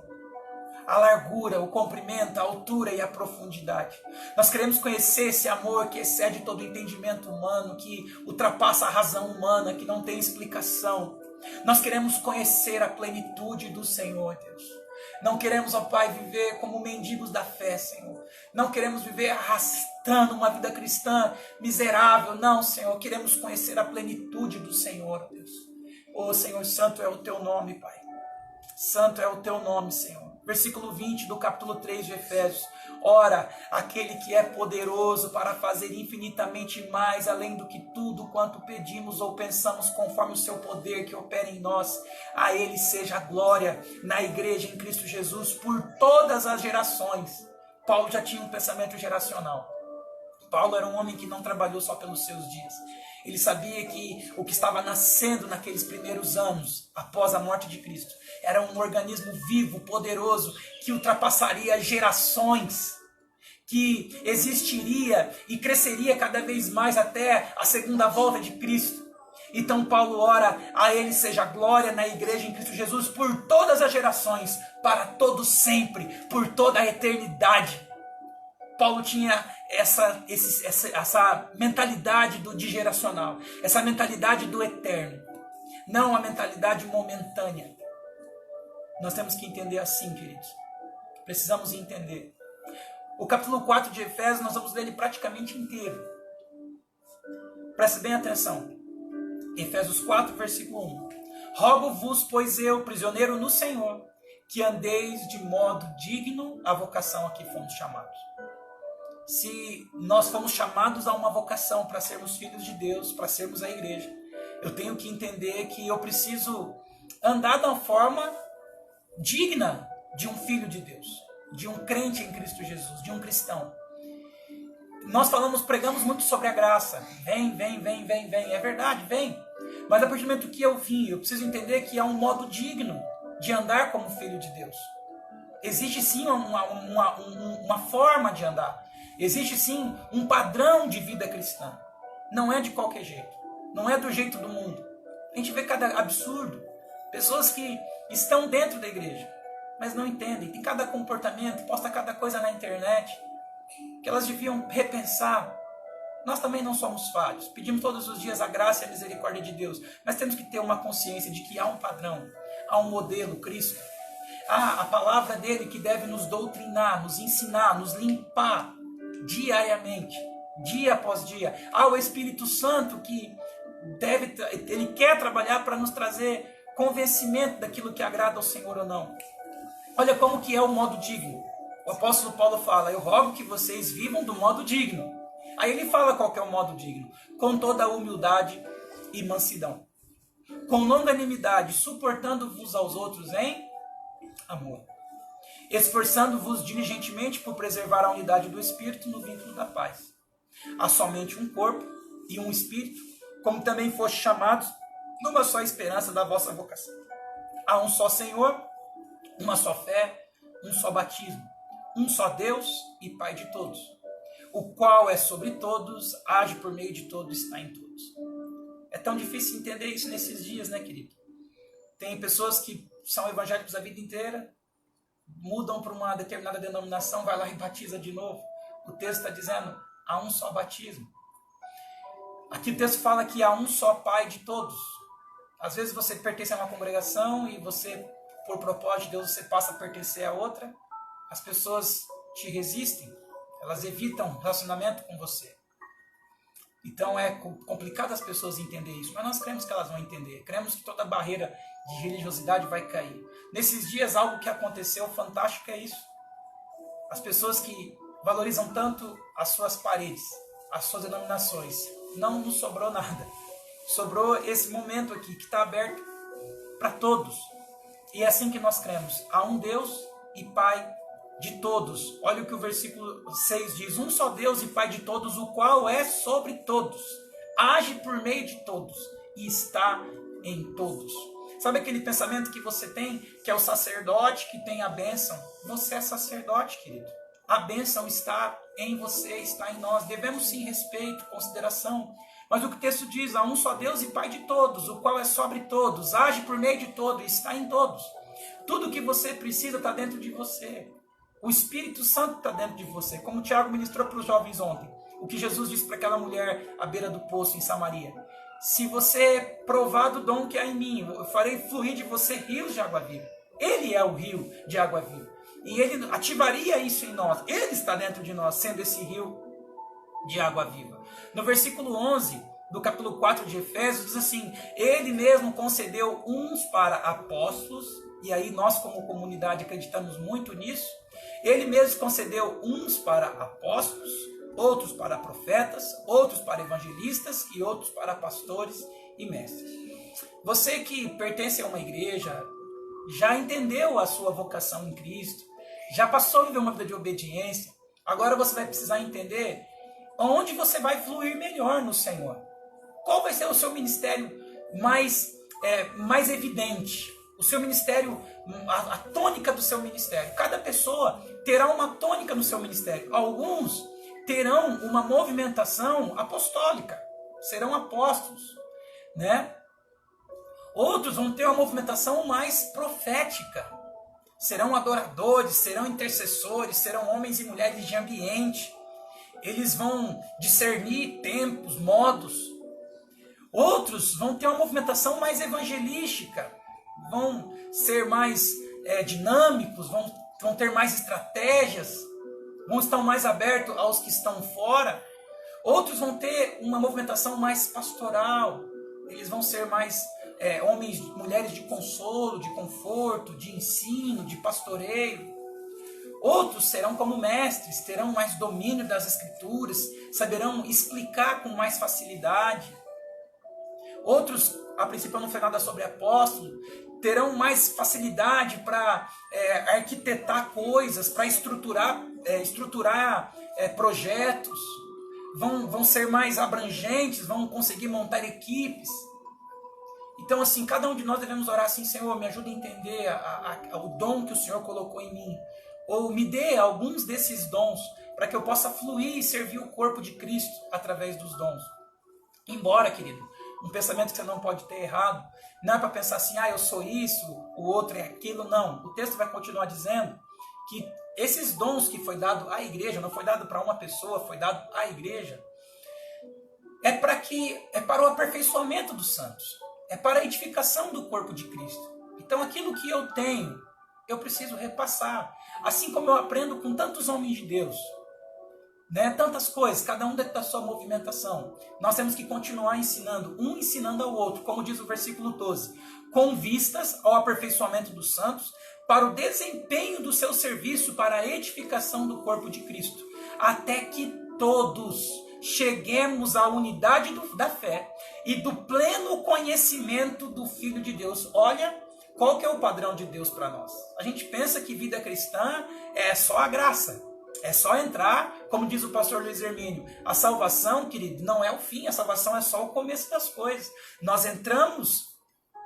a largura, o comprimento, a altura e a profundidade. Nós queremos conhecer esse amor que excede todo entendimento humano, que ultrapassa a razão humana, que não tem explicação. Nós queremos conhecer a plenitude do Senhor, Deus. Não queremos, ó Pai, viver como mendigos da fé, Senhor. Não queremos viver arrastando uma vida cristã miserável. Não, Senhor, queremos conhecer a plenitude do Senhor, Deus. Ó Senhor, santo é o Teu nome, Pai. Santo é o Teu nome, Senhor. Versículo 20 do capítulo 3 de Efésios. Ora, aquele que é poderoso para fazer infinitamente mais, além do que tudo quanto pedimos ou pensamos, conforme o seu poder que opera em nós, a Ele seja a glória na igreja em Cristo Jesus por todas as gerações. Paulo já tinha um pensamento geracional. Paulo era um homem que não trabalhou só pelos seus dias. Ele sabia que o que estava nascendo naqueles primeiros anos, após a morte de Cristo, era um organismo vivo, poderoso, que ultrapassaria gerações, que existiria e cresceria cada vez mais até a segunda volta de Cristo. Então Paulo ora, a Ele seja glória na igreja em Cristo Jesus por todas as gerações, para todo sempre, por toda a eternidade. Paulo tinha essa mentalidade de geracional, essa mentalidade do eterno, não a mentalidade momentânea. Nós temos que entender assim, queridos. Precisamos entender. O capítulo 4 de Efésios, nós vamos ler ele praticamente inteiro. Preste bem atenção. Efésios 4, versículo 1. Rogo-vos, pois eu, prisioneiro no Senhor, que andeis de modo digno à vocação a que fomos chamados. Se nós fomos chamados a uma vocação para sermos filhos de Deus, para sermos a igreja, Eu tenho que entender que eu preciso andar de uma forma digna de um filho de Deus, de um crente em Cristo Jesus, de um cristão. Nós pregamos muito sobre a graça. Vem. É verdade, vem. Mas a partir do momento que eu vim, eu preciso entender que há um modo digno de andar como filho de Deus. Existe sim uma forma de andar. Existe sim um padrão de vida cristã. Não é de qualquer jeito. Não é do jeito do mundo. A gente vê cada absurdo. Pessoas que estão dentro da igreja, mas não entendem. Tem cada comportamento, posta cada coisa na internet, que elas deviam repensar. Nós também não somos falhos. Pedimos todos os dias a graça e a misericórdia de Deus. Mas temos que ter uma consciência de que há um padrão, há um modelo, Cristo. Há a palavra dele que deve nos doutrinar, nos ensinar, nos limpar diariamente, dia após dia. Há o Espírito Santo que ele quer trabalhar para nos trazer convencimento daquilo que agrada ao Senhor ou não. Olha como que é o modo digno. O apóstolo Paulo fala: eu rogo que vocês vivam do modo digno. Aí ele fala qual que é o modo digno: com toda a humildade e mansidão, com longanimidade, suportando-vos aos outros em amor, esforçando-vos diligentemente por preservar a unidade do Espírito no vínculo da paz. Há somente um corpo e um Espírito, como também foste chamados numa só esperança da vossa vocação. Há um só Senhor, uma só fé, um só batismo, um só Deus e Pai de todos, o qual é sobre todos, age por meio de todos, está em todos. É tão difícil entender isso nesses dias, né, querido? Tem pessoas que são evangélicos a vida inteira, mudam para uma determinada denominação, vai lá e batiza de novo. O texto está dizendo: há um só batismo. Aqui o texto fala que há um só Pai de todos. Às vezes você pertence a uma congregação e você, por propósito de Deus, você passa a pertencer a outra. As pessoas te resistem, elas evitam relacionamento com você. Então é complicado as pessoas entenderem isso, mas nós cremos que elas vão entender. Cremos que toda barreira de religiosidade vai cair. Nesses dias, algo que aconteceu fantástico é isso. As pessoas que valorizam tanto as suas paredes, as suas denominações, não nos sobrou nada. Sobrou esse momento aqui que está aberto para todos. E é assim que nós cremos. Há um Deus e Pai de todos. Olha o que o versículo 6 diz: um só Deus e Pai de todos, o qual é sobre todos, age por meio de todos e está em todos. Sabe aquele pensamento que você tem, que é o sacerdote que tem a bênção? Você é sacerdote, querido. A bênção está em você, está em nós. Devemos sim respeito, consideração. Mas o que o texto diz: há um só Deus e Pai de todos, o qual é sobre todos, age por meio de todos e está em todos. Tudo que você precisa está dentro de você. O Espírito Santo está dentro de você. Como o Tiago ministrou para os jovens ontem. O que Jesus disse para aquela mulher à beira do poço em Samaria: se você provar do dom que há em mim, eu farei fluir de você rios de água viva. Ele é o rio de água viva. E ele ativaria isso em nós. Ele está dentro de nós, sendo esse rio de água viva. No versículo 11 do capítulo 4 de Efésios, diz assim: ele mesmo concedeu uns para apóstolos, e aí nós como comunidade acreditamos muito nisso. Ele mesmo concedeu uns para apóstolos, outros para profetas, outros para evangelistas e outros para pastores e mestres. Você que pertence a uma igreja, já entendeu a sua vocação em Cristo, já passou a viver uma vida de obediência, agora você vai precisar entender onde você vai fluir melhor no Senhor. Qual vai ser o seu ministério mais evidente? O seu ministério, a tônica do seu ministério. Cada pessoa terá uma tônica no seu ministério. Alguns terão uma movimentação apostólica, serão apóstolos, né? Outros vão ter uma movimentação mais profética, serão adoradores, serão intercessores, serão homens e mulheres de ambiente. Eles vão discernir tempos, modos. Outros vão ter uma movimentação mais evangelística, vão ser mais dinâmicos, vão ter mais estratégias, vão estar mais abertos aos que estão fora. Outros vão ter uma movimentação mais pastoral, eles vão ser mais homens, mulheres de consolo, de conforto, de ensino, de pastoreio. Outros serão como mestres, terão mais domínio das escrituras, saberão explicar com mais facilidade. Outros, a princípio não foi nada sobre apóstolo, terão mais facilidade para arquitetar coisas, para estruturar projetos, vão ser mais abrangentes, vão conseguir montar equipes. Então, assim, cada um de nós devemos orar assim: Senhor, me ajuda a entender o dom que o Senhor colocou em mim, ou me dê alguns desses dons, para que eu possa fluir e servir o corpo de Cristo através dos dons. Embora, querido, um pensamento que você não pode ter errado, não é para pensar assim: eu sou isso, o outro é aquilo. Não, o texto vai continuar dizendo que esses dons que foi dado à igreja, não foi dado para uma pessoa, foi dado à igreja, é para o aperfeiçoamento dos santos, é para a edificação do corpo de Cristo. Então aquilo que eu tenho, eu preciso repassar, assim como eu aprendo com tantos homens de Deus, tantas coisas, cada um dentro da sua movimentação. Nós temos que continuar ensinando, um ensinando ao outro, como diz o versículo 12, com vistas ao aperfeiçoamento dos santos, para o desempenho do seu serviço, para a edificação do corpo de Cristo, até que todos cheguemos à unidade da fé e do pleno conhecimento do Filho de Deus. Olha, qual que é o padrão de Deus para nós? A gente pensa que vida cristã é só a graça. É só entrar, como diz o pastor Luiz Hermínio, a salvação, querido, não é o fim, a salvação é só o começo das coisas. Nós entramos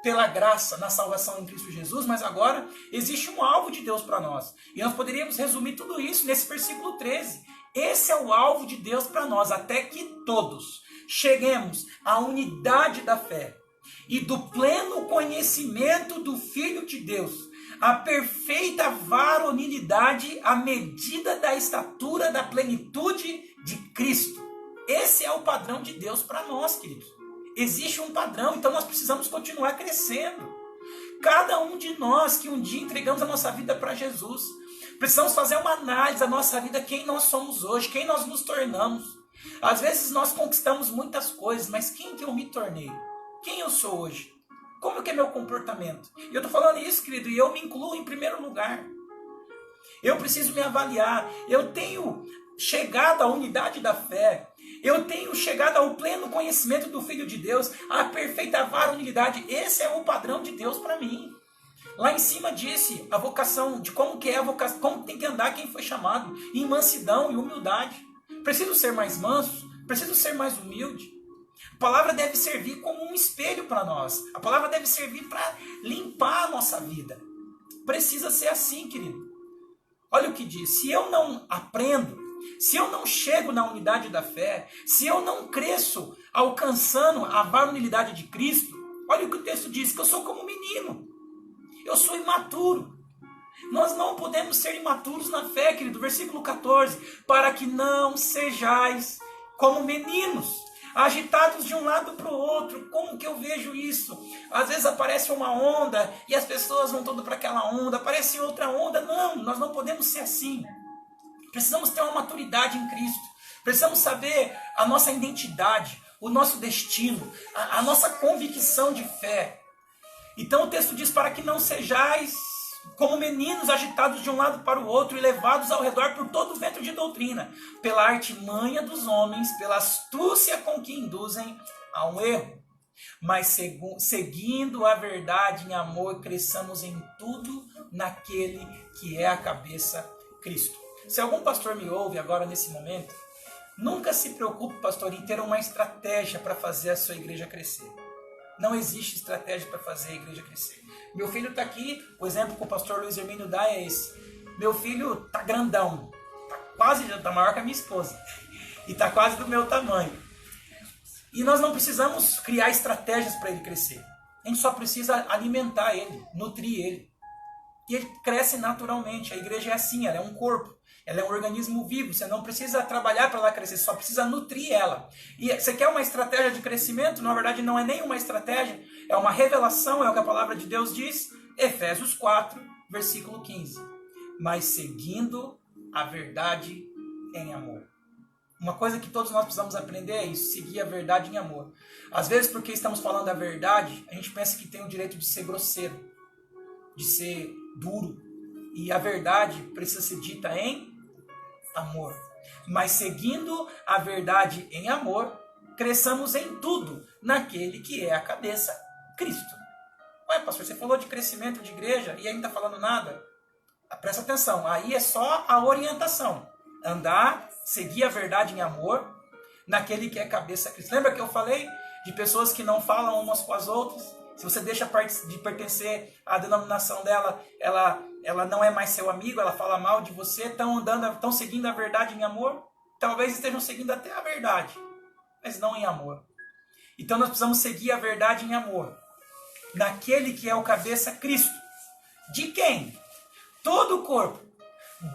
pela graça na salvação em Cristo Jesus, mas agora existe um alvo de Deus para nós. E nós poderíamos resumir tudo isso nesse versículo 13. Esse é o alvo de Deus para nós, até que todos cheguemos à unidade da fé e do pleno conhecimento do Filho de Deus, a perfeita varonilidade à medida da estatura da plenitude de Cristo. Esse é o padrão de Deus para nós, queridos. Existe um padrão, então nós precisamos continuar crescendo. Cada um de nós que um dia entregamos a nossa vida para Jesus, precisamos fazer uma análise da nossa vida, quem nós somos hoje, quem nós nos tornamos. Às vezes nós conquistamos muitas coisas, mas quem que eu me tornei? Quem eu sou hoje? Como que é meu comportamento? E eu estou falando isso, querido, e eu me incluo em primeiro lugar. Eu preciso me avaliar. Eu tenho chegado à unidade da fé. Eu tenho chegado ao pleno conhecimento do Filho de Deus, à perfeita varonilidade. Esse é o padrão de Deus para mim. Lá em cima disse a vocação, de como que é a vocação, como tem que andar quem foi chamado, em mansidão e humildade. Preciso ser mais manso, preciso ser mais humilde. A palavra deve servir como um espelho para nós. A palavra deve servir para limpar a nossa vida. Precisa ser assim, querido. Olha o que diz: se eu não aprendo, se eu não chego na unidade da fé, se eu não cresço alcançando a varonilidade de Cristo, olha o que o texto diz, que eu sou como um menino. Eu sou imaturo. Nós não podemos ser imaturos na fé, querido. Versículo 14. Para que não sejais como meninos, agitados de um lado para o outro. Como que eu vejo isso? Às vezes aparece uma onda e as pessoas vão todo para aquela onda. Aparece outra onda. Não, nós não podemos ser assim. Precisamos ter uma maturidade em Cristo. Precisamos saber a nossa identidade, o nosso destino, a nossa convicção de fé. Então o texto diz: para que não sejais como meninos agitados de um lado para o outro e levados ao redor por todo o vento de doutrina, pela artimanha dos homens, pela astúcia com que induzem a um erro. Mas seguindo a verdade em amor, cresçamos em tudo naquele que é a cabeça, Cristo. Se algum pastor me ouve agora nesse momento, nunca se preocupe, pastor, em ter uma estratégia para fazer a sua igreja crescer. Não existe estratégia para fazer a igreja crescer. Meu filho está aqui, o exemplo que o pastor Luiz Hermínio dá é esse. Meu filho está grandão, está maior que a minha esposa, e está quase do meu tamanho. E nós não precisamos criar estratégias para ele crescer. A gente só precisa alimentar ele, nutrir ele. E ele cresce naturalmente. A igreja é assim, ela é um corpo. Ela é um organismo vivo, você não precisa trabalhar para ela crescer, só precisa nutrir ela. E você quer uma estratégia de crescimento? Na verdade não é nem uma estratégia, é uma revelação, é o que a palavra de Deus diz. Efésios 4, versículo 15. Mas seguindo a verdade em amor. Uma coisa que todos nós precisamos aprender é isso, seguir a verdade em amor. Às vezes, porque estamos falando a verdade, a gente pensa que tem o direito de ser grosseiro, de ser duro. E a verdade precisa ser dita em amor. Mas seguindo a verdade em amor, cresçamos em tudo naquele que é a cabeça, Cristo. Ué, pastor, você falou de crescimento de igreja e aí não está falando nada? Presta atenção, aí é só a orientação. Andar, seguir a verdade em amor, naquele que é cabeça, Cristo. Lembra que eu falei de pessoas que não falam umas com as outras? Se você deixa de pertencer à denominação dela, ela não é mais seu amigo, ela fala mal de você, estão seguindo a verdade em amor? Talvez estejam seguindo até a verdade, mas não em amor. Então nós precisamos seguir a verdade em amor, naquele que é o cabeça, Cristo. De quem? Todo o corpo,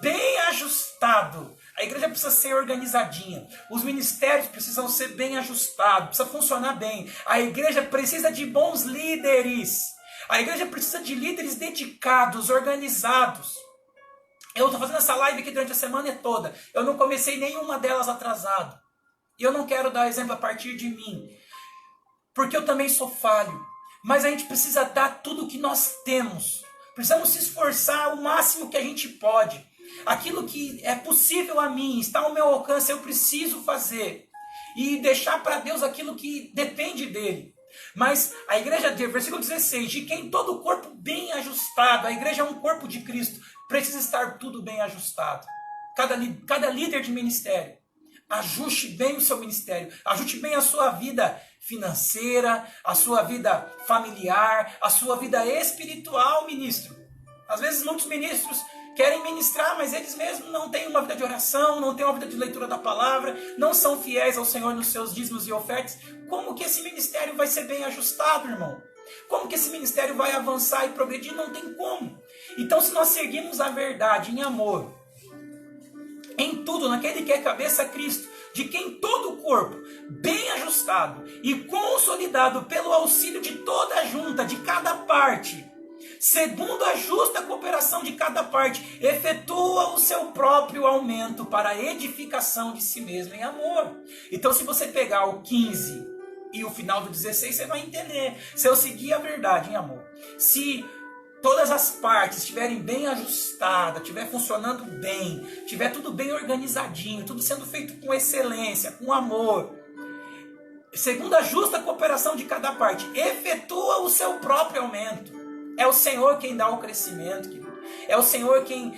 bem ajustado. A igreja precisa ser organizadinha. Os ministérios precisam ser bem ajustados, precisa funcionar bem. A igreja precisa de bons líderes. A igreja precisa de líderes dedicados, organizados. Eu estou fazendo essa live aqui durante a semana toda. Eu não comecei nenhuma delas atrasado. E eu não quero dar exemplo a partir de mim, porque eu também sou falho. Mas a gente precisa dar tudo o que nós temos. Precisamos se esforçar o máximo que a gente pode. Aquilo que é possível a mim, está ao meu alcance, eu preciso fazer. E deixar para Deus aquilo que depende dele. Mas a igreja, versículo 16, de quem todo o corpo bem ajustado, a igreja é um corpo de Cristo, precisa estar tudo bem ajustado. Cada líder de ministério, ajuste bem o seu ministério, ajuste bem a sua vida financeira, a sua vida familiar, a sua vida espiritual, ministro. Às vezes muitos ministros querem ministrar, mas eles mesmos não têm uma vida de oração, não têm uma vida de leitura da palavra, não são fiéis ao Senhor nos seus dízimos e ofertas. Como que esse ministério vai ser bem ajustado, irmão? Como que esse ministério vai avançar e progredir? Não tem como. Então, se nós seguirmos a verdade em amor, em tudo, naquele que é cabeça, Cristo, de quem todo o corpo, bem ajustado e consolidado pelo auxílio de toda a junta, de cada parte, segundo a justa cooperação de cada parte, efetua o seu próprio aumento para a edificação de si mesmo em amor. Então, se você pegar o 15 e o final do 16, você vai entender. Se eu seguir a verdade em amor, se todas as partes estiverem bem ajustadas, estiver funcionando bem, estiver tudo bem organizadinho, tudo sendo feito com excelência, com amor, segundo a justa cooperação de cada parte, efetua o seu próprio aumento. É o Senhor quem dá o crescimento, querido. É o Senhor quem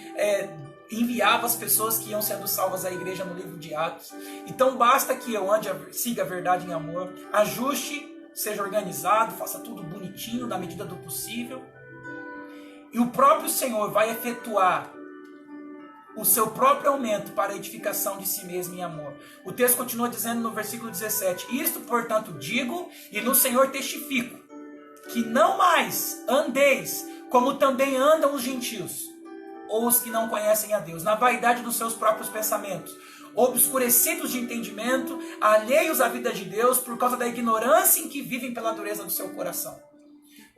enviava as pessoas que iam sendo salvas à igreja no livro de Atos. Então basta que eu siga a verdade em amor, ajuste, seja organizado, faça tudo bonitinho, na medida do possível. E o próprio Senhor vai efetuar o seu próprio aumento para a edificação de si mesmo em amor. O texto continua dizendo no versículo 17: Isto, portanto, digo e no Senhor testifico, que não mais andeis como também andam os gentios, ou os que não conhecem a Deus, na vaidade dos seus próprios pensamentos, obscurecidos de entendimento, alheios à vida de Deus, por causa da ignorância em que vivem pela dureza do seu coração.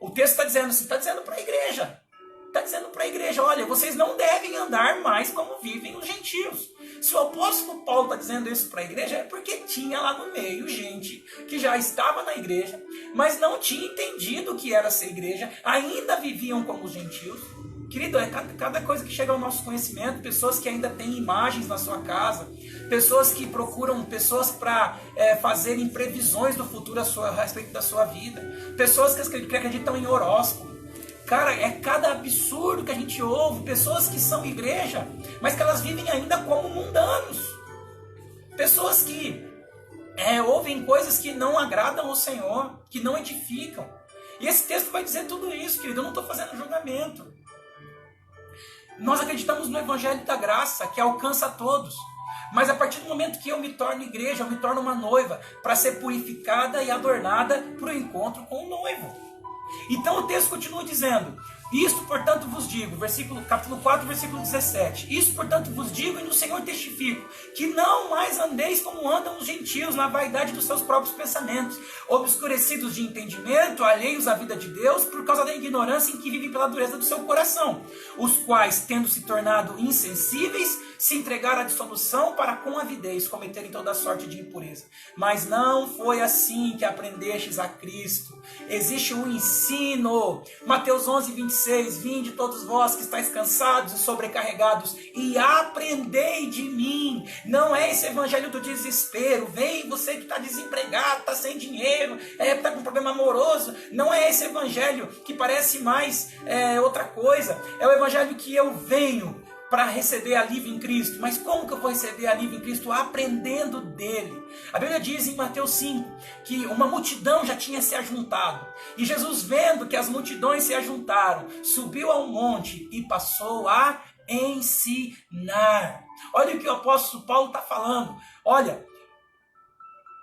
O texto está dizendo, está dizendo para a igreja. Está dizendo para a igreja, olha, vocês não devem andar mais como vivem os gentios. Se o apóstolo Paulo está dizendo isso para a igreja, é porque tinha lá no meio gente que já estava na igreja, mas não tinha entendido o que era ser igreja, ainda viviam como os gentios. Querido, é cada coisa que chega ao nosso conhecimento, pessoas que ainda têm imagens na sua casa, pessoas que procuram pessoas para fazerem previsões do futuro a respeito da sua vida, pessoas que acreditam em horóscopo. Cara, é cada absurdo que a gente ouve, pessoas que são igreja, mas que elas vivem ainda como mundanos. Pessoas que ouvem coisas que não agradam ao Senhor, que não edificam. E esse texto vai dizer tudo isso, querido, eu não estou fazendo julgamento. Nós acreditamos no Evangelho da Graça, que alcança a todos. Mas a partir do momento que eu me torno igreja, eu me torno uma noiva, para ser purificada e adornada para o encontro com o noivo. Então o texto continua dizendo: Isto, portanto, vos digo, capítulo 4, versículo 17. Isto, portanto, vos digo e no Senhor testifico, que não mais andeis como andam os gentios, na vaidade dos seus próprios pensamentos, obscurecidos de entendimento, alheios à vida de Deus, por causa da ignorância em que vivem pela dureza do seu coração, os quais, tendo se tornado insensíveis, se entregaram à dissolução para com avidez cometerem toda sorte de impureza. Mas não foi assim que aprendestes a Cristo. Existe um ensino. Mateus 11, 25 26, vinde todos vós que estáis cansados e sobrecarregados e aprendei de mim. Não é esse evangelho do desespero. Vem você que está desempregado, está sem dinheiro, está com problema amoroso. Não é esse evangelho que parece mais outra coisa. É o evangelho que eu venho para receber alívio em Cristo. Mas como que eu vou receber alívio em Cristo? Aprendendo dele. A Bíblia diz em Mateus 5 que uma multidão já tinha se ajuntado. E Jesus, vendo que as multidões se ajuntaram, subiu ao monte e passou a ensinar. Olha o que o apóstolo Paulo está falando. Olha,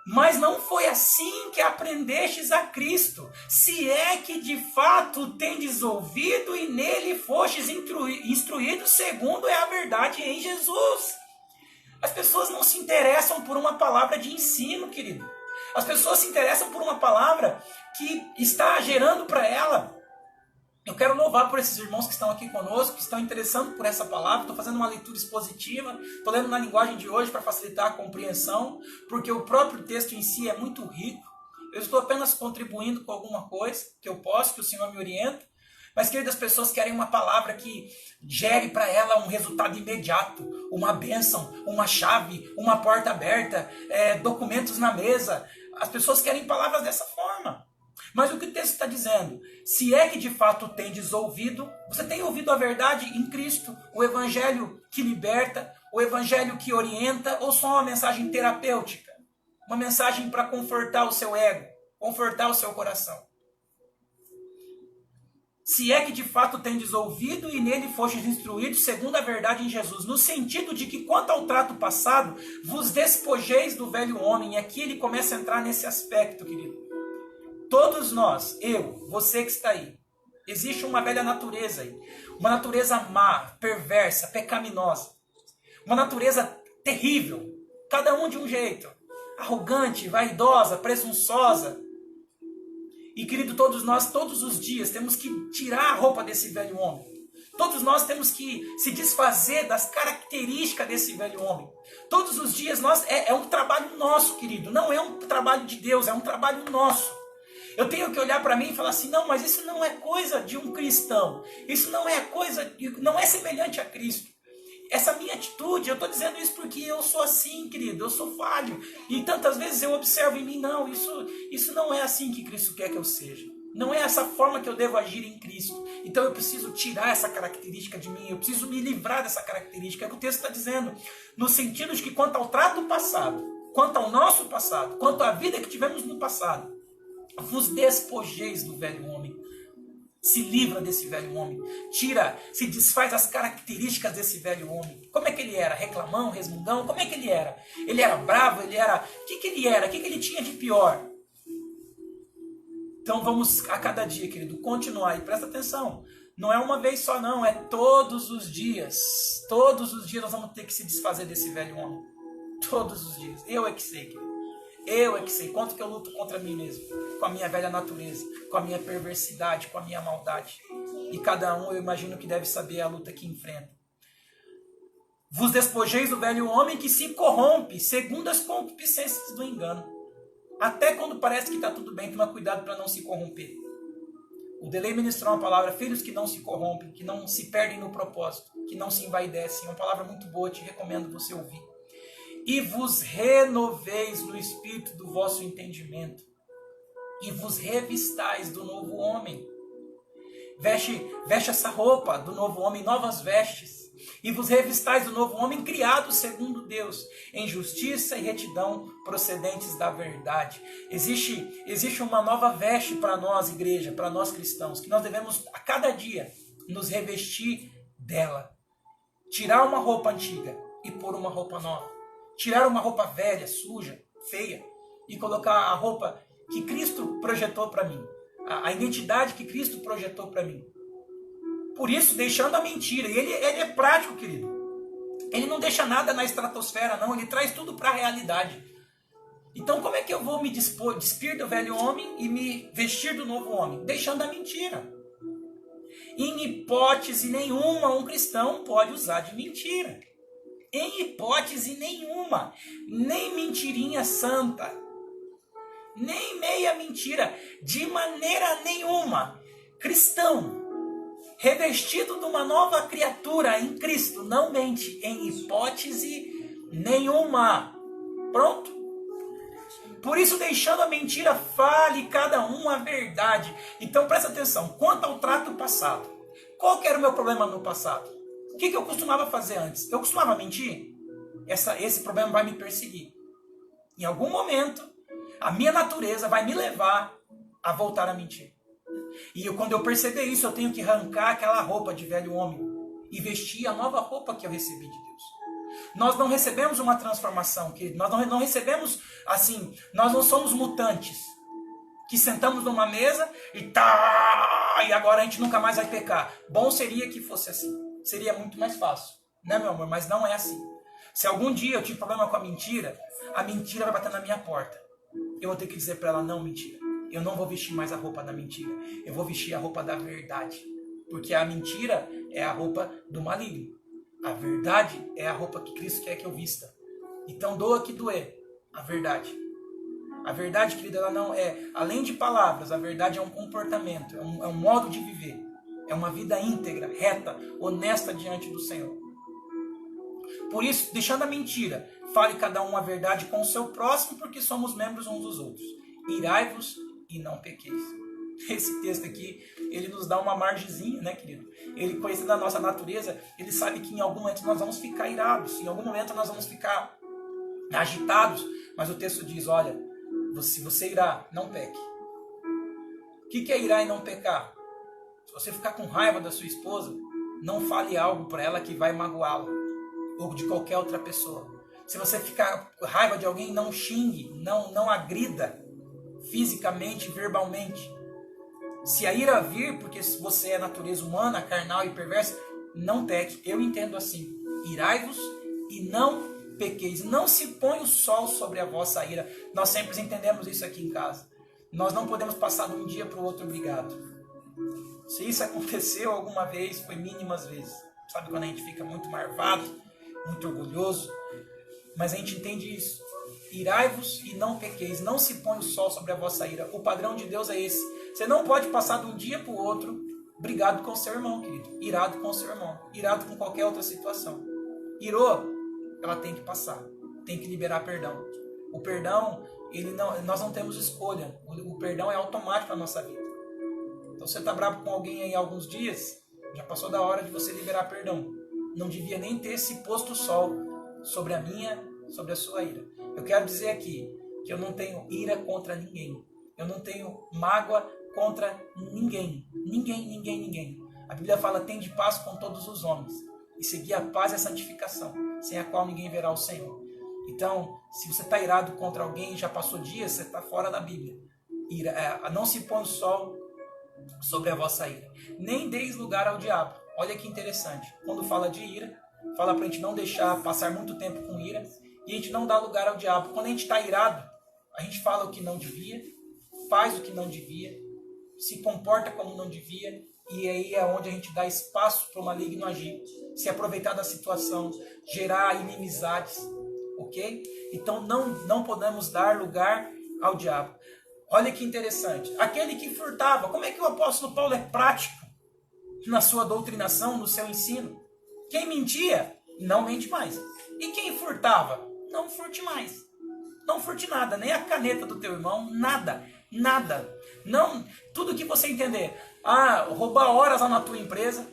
mas não foi assim que aprendestes a Cristo, se é que de fato tendes ouvido e nele fostes instruídos segundo é a verdade em Jesus. As pessoas não se interessam por uma palavra de ensino, querido. As pessoas se interessam por uma palavra que está gerando para ela. Eu quero louvar por esses irmãos que estão aqui conosco, que estão interessando por essa palavra. Estou fazendo uma leitura expositiva, estou lendo na linguagem de hoje para facilitar a compreensão, porque o próprio texto em si é muito rico. Eu estou apenas contribuindo com alguma coisa que eu posso, que o Senhor me orienta. Mas, queridas, as pessoas querem uma palavra que gere para ela um resultado imediato, uma bênção, uma chave, uma porta aberta, documentos na mesa. As pessoas querem palavras dessa forma. Mas o que o texto está dizendo? Se é que de fato tendes ouvido, você tem ouvido a verdade em Cristo, o evangelho que liberta, o evangelho que orienta, ou só uma mensagem terapêutica? Uma mensagem para confortar o seu ego, confortar o seu coração. Se é que de fato tendes ouvido e nele fostes instruídos segundo a verdade em Jesus, no sentido de que quanto ao trato passado, vos despojeis do velho homem. E aqui ele começa a entrar nesse aspecto, querido. Todos nós, eu, você que está aí, existe uma velha natureza aí. Uma natureza má, perversa, pecaminosa. Uma natureza terrível. Cada um de um jeito. Arrogante, vaidosa, presunçosa. E querido, todos nós, todos os dias, temos que tirar a roupa desse velho homem. Todos nós temos que se desfazer das características desse velho homem. Todos os dias, é um trabalho nosso, querido. Não é um trabalho de Deus, é um trabalho nosso. Eu tenho que olhar para mim e falar assim, não, mas isso não é coisa de um cristão. Isso não é coisa, não é semelhante a Cristo. Essa minha atitude, eu estou dizendo isso porque eu sou assim, querido, eu sou falho. E tantas vezes eu observo em mim, não, isso não é assim que Cristo quer que eu seja. Não é essa forma que eu devo agir em Cristo. Então eu preciso tirar essa característica de mim, eu preciso me livrar dessa característica. É o que o texto está dizendo, no sentido de que quanto ao trato passado, quanto ao nosso passado, quanto à vida que tivemos no passado, vos despojeis do velho homem. Se livra desse velho homem. Tira, se desfaz as características desse velho homem. Como é que ele era? Reclamão, resmungão? Como é que ele era? Ele era bravo? Ele era... O que ele era? O que ele tinha de pior? Então vamos a cada dia, querido, continuar. E presta atenção. Não é uma vez só não, é todos os dias. Todos os dias nós vamos ter que se desfazer desse velho homem. Todos os dias. Eu é que sei, querido. Eu é que sei quanto que eu luto contra mim mesmo, com a minha velha natureza, com a minha perversidade, com a minha maldade. E cada um, eu imagino que deve saber a luta que enfrenta. Vos despojeis do velho homem que se corrompe, segundo as concupiscências do engano. Até quando parece que está tudo bem, toma cuidado para não se corromper. O Delei ministrou uma palavra, filhos que não se corrompem, que não se perdem no propósito, que não se envaidecem. Uma palavra muito boa, te recomendo você ouvir. E vos renoveis no espírito do vosso entendimento, e vos revistais do novo homem. Veste essa roupa do novo homem, novas vestes, e vos revistais do novo homem, criado segundo Deus, em justiça e retidão procedentes da verdade. Existe uma nova veste para nós, igreja, para nós cristãos, que nós devemos a cada dia nos revestir dela. Tirar uma roupa antiga e pôr uma roupa nova. Tirar uma roupa velha, suja, feia, e colocar a roupa que Cristo projetou para mim. A identidade que Cristo projetou para mim. Por isso, deixando a mentira. E ele é prático, querido. Ele não deixa nada na estratosfera, não. Ele traz tudo para a realidade. Então, como é que eu vou me despir do velho homem e me vestir do novo homem? Deixando a mentira. Em hipótese nenhuma, um cristão pode usar de mentira. Em hipótese nenhuma, nem mentirinha santa, nem meia mentira, de maneira nenhuma. Cristão, revestido de uma nova criatura em Cristo, não mente em hipótese nenhuma. Pronto? Por isso, deixando a mentira, fale cada um a verdade. Então presta atenção, quanto ao trato passado, qual que era o meu problema no passado? O que eu costumava fazer antes? Eu costumava mentir? Esse problema vai me perseguir. Em algum momento, a minha natureza vai me levar a voltar a mentir. E quando eu perceber isso, eu tenho que arrancar aquela roupa de velho homem e vestir a nova roupa que eu recebi de Deus. Nós não recebemos uma transformação, querido. Nós não recebemos assim, nós não somos mutantes que sentamos numa mesa e agora a gente nunca mais vai pecar. Bom seria que fosse assim. Seria muito mais fácil, né, meu amor? Mas não é assim. Se algum dia eu tive problema com a mentira vai bater na minha porta. Eu vou ter que dizer para ela, não, mentira. Eu não vou vestir mais a roupa da mentira. Eu vou vestir a roupa da verdade. Porque a mentira é a roupa do maligno. A verdade é a roupa que Cristo quer que eu vista. Então doa que doer. A verdade. A verdade, querida, ela não é, além de palavras, a verdade é um comportamento, é um modo de viver. É uma vida íntegra, reta, honesta diante do Senhor. Por isso, deixando a mentira, fale cada um a verdade com o seu próximo, porque somos membros uns dos outros. Irai-vos e não pequeis. Esse texto aqui, ele nos dá uma margezinha, né, querido? Ele, conhecendo a nossa natureza, ele sabe que em algum momento nós vamos ficar irados, em algum momento nós vamos ficar agitados, mas o texto diz, olha, se você irá, não peque. O que é irar e não pecar? Se você ficar com raiva da sua esposa, não fale algo para ela que vai magoá-la, ou de qualquer outra pessoa. Se você ficar com raiva de alguém, não xingue, não agrida fisicamente, verbalmente. Se a ira vir, porque você é natureza humana, carnal e perversa, não peque. Eu entendo assim, irai-vos e não pequeis. Não se põe o sol sobre a vossa ira. Nós sempre entendemos isso aqui em casa. Nós não podemos passar de um dia para o outro brigado. Se isso aconteceu alguma vez, foi mínimas vezes. Sabe quando a gente fica muito marvado, muito orgulhoso? Mas a gente entende isso. Irai-vos e não pequeis. Não se põe o sol sobre a vossa ira. O padrão de Deus é esse. Você não pode passar de um dia para o outro brigado com o seu irmão, querido. Irado com o seu irmão. Irado com qualquer outra situação. Irou, ela tem que passar. Tem que liberar perdão. O perdão, nós não temos escolha. O perdão é automático na nossa vida. Então você está bravo com alguém aí há alguns dias, já passou da hora de você liberar perdão. Não devia nem ter se posto o sol sobre a minha, sobre a sua ira. Eu quero dizer aqui que eu não tenho ira contra ninguém. Eu não tenho mágoa contra ninguém. Ninguém. A Bíblia fala, tende paz com todos os homens. E seguir a paz e a santificação, sem a qual ninguém verá o Senhor. Então, se você está irado contra alguém e já passou dias, você está fora da Bíblia. Não se põe o sol sobre a vossa ira. Nem deis lugar ao diabo. Olha que interessante. Quando fala de ira, fala para a gente não deixar passar muito tempo com ira. E a gente não dá lugar ao diabo. Quando a gente está irado, a gente fala o que não devia, faz o que não devia, se comporta como não devia, e aí é onde a gente dá espaço para o maligno agir, se aproveitar da situação, gerar inimizades, ok? Então não podemos dar lugar ao diabo. Olha que interessante, aquele que furtava, como é que o apóstolo Paulo é prático na sua doutrinação, no seu ensino? Quem mentia, não mente mais. E quem furtava, não furte mais. Não furte nada, nem a caneta do teu irmão, nada. Não, tudo que você entender. Roubar horas lá na tua empresa,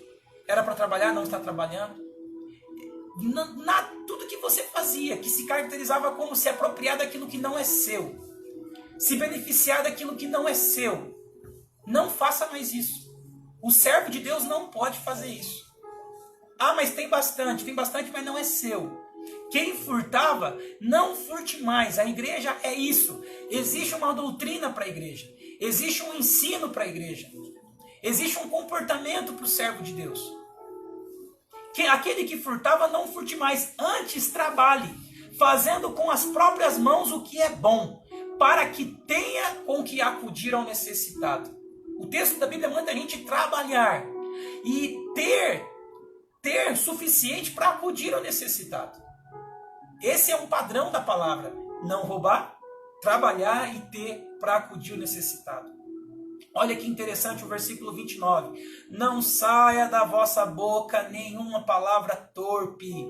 era para trabalhar, não está trabalhando. Tudo que você fazia, que se caracterizava como se apropriar daquilo que não é seu, se beneficiar daquilo que não é seu, não faça mais isso. O servo de Deus não pode fazer isso. Mas tem bastante, mas não é seu. Quem furtava, não furte mais. A igreja é isso. Existe uma doutrina para a igreja. Existe um ensino para a igreja. Existe um comportamento para o servo de Deus. Aquele que furtava, não furte mais. Antes trabalhe, fazendo com as próprias mãos o que é bom, para que tenha com que acudir ao necessitado. O texto da Bíblia manda a gente trabalhar e ter suficiente para acudir ao necessitado. Esse é um padrão da palavra. Não roubar, trabalhar e ter para acudir o necessitado. Olha que interessante o versículo 29. Não saia da vossa boca nenhuma palavra torpe,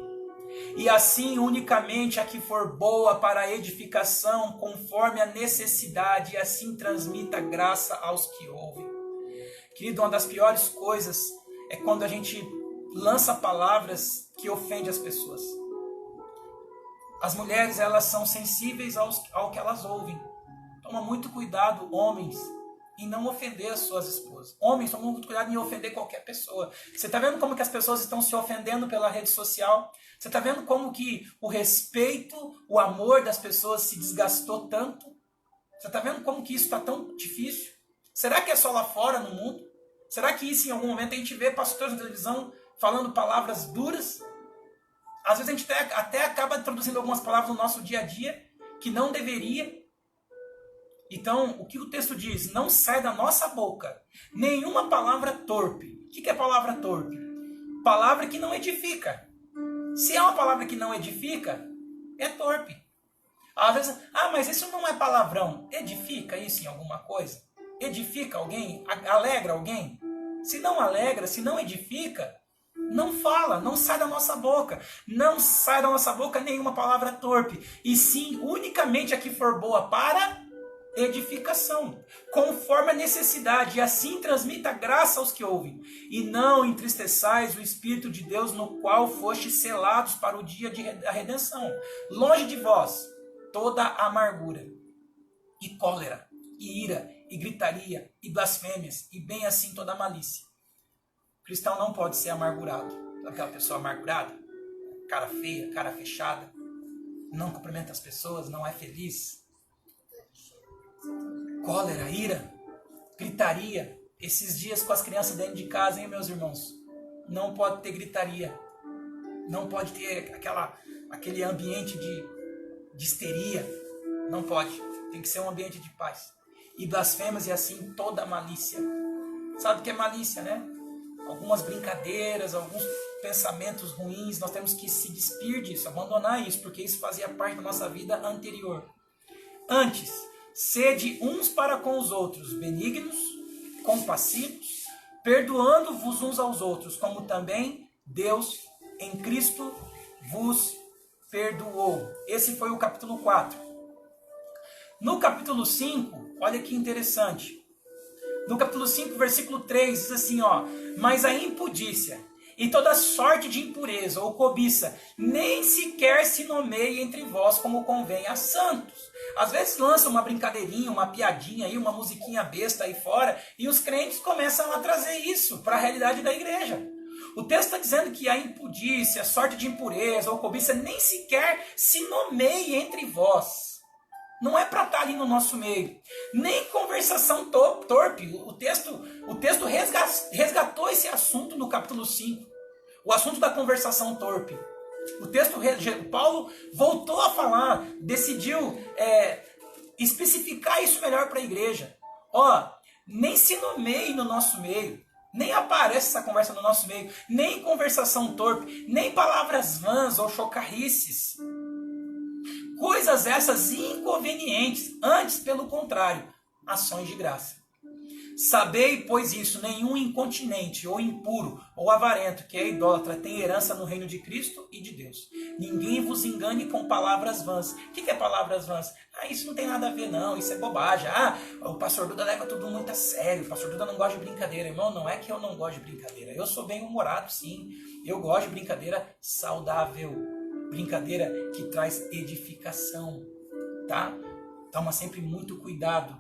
e assim unicamente a que for boa para a edificação, conforme a necessidade, e assim transmita graça aos que ouvem. Querido, uma das piores coisas é quando a gente lança palavras que ofendem as pessoas. As mulheres, elas são sensíveis ao que elas ouvem. Toma muito cuidado, homens, em não ofender as suas esposas. Homens, tomam muito cuidado em ofender qualquer pessoa. Você está vendo como que as pessoas estão se ofendendo pela rede social? Você está vendo como que o respeito, o amor das pessoas se desgastou tanto? Você está vendo como que isso está tão difícil? Será que é só lá fora no mundo? Será que isso em algum momento a gente vê pastores na televisão falando palavras duras? Às vezes a gente até acaba introduzindo algumas palavras no nosso dia a dia que não deveria. Então, o que o texto diz? Não sai da nossa boca nenhuma palavra torpe. O que é palavra torpe? Palavra que não edifica. Se é uma palavra que não edifica, é torpe. Às vezes, mas isso não é palavrão. Edifica isso em alguma coisa? Edifica alguém? Alegra alguém? Se não alegra, se não edifica, não fala, não sai da nossa boca. Não sai da nossa boca nenhuma palavra torpe. E sim, unicamente a que for boa para edificação, conforme a necessidade, e assim transmita graça aos que ouvem. E não entristeçais o Espírito de Deus, no qual fostes selados para o dia da redenção. Longe de vós toda amargura, e cólera, e ira, e gritaria, e blasfêmias, e bem assim toda malícia. O cristão não pode ser amargurado. Sabe aquela pessoa amargurada? Cara feia, cara fechada, não cumprimenta as pessoas, não é feliz. Cólera, ira, gritaria. Esses dias com as crianças dentro de casa, hein, meus irmãos? Não pode ter gritaria. Não pode ter aquele ambiente de histeria. Não pode. Tem que ser um ambiente de paz. E blasfemas e assim toda malícia. Sabe o que é malícia, né? Algumas brincadeiras, alguns pensamentos ruins. Nós temos que se despir disso, abandonar isso, porque isso fazia parte da nossa vida anterior. Antes, sede uns para com os outros benignos, compassivos, perdoando-vos uns aos outros, como também Deus em Cristo vos perdoou. Esse foi o capítulo 4. No capítulo 5, olha que interessante. No capítulo 5, versículo 3, diz assim, mas a impudícia e toda sorte de impureza ou cobiça nem sequer se nomeia entre vós como convém a santos. Às vezes lança uma brincadeirinha, uma piadinha aí, uma musiquinha besta aí fora, e os crentes começam a trazer isso para a realidade da igreja. O texto está dizendo que a impudícia, a sorte de impureza ou cobiça nem sequer se nomeia entre vós. Não é para estar ali no nosso meio. Nem conversação torpe. O texto resgatou esse assunto no capítulo 5. O assunto da conversação torpe. O texto, Paulo voltou a falar, decidiu especificar isso melhor para a igreja. Nem se nomeie no nosso meio. Nem aparece essa conversa no nosso meio. Nem conversação torpe. Nem palavras vãs ou chocarrices. Coisas essas inconvenientes, antes, pelo contrário, ações de graça. Sabei, pois isso, nenhum incontinente, ou impuro, ou avarento, que é idólatra, tem herança no reino de Cristo e de Deus. Ninguém vos engane com palavras vãs. O que é palavras vãs? Isso não tem nada a ver não, isso é bobagem. O pastor Duda leva tudo muito a sério, o pastor Duda não gosta de brincadeira. Irmão, não é que eu não gosto de brincadeira, eu sou bem humorado sim, eu gosto de brincadeira saudável. Brincadeira que traz edificação, tá? Toma sempre muito cuidado.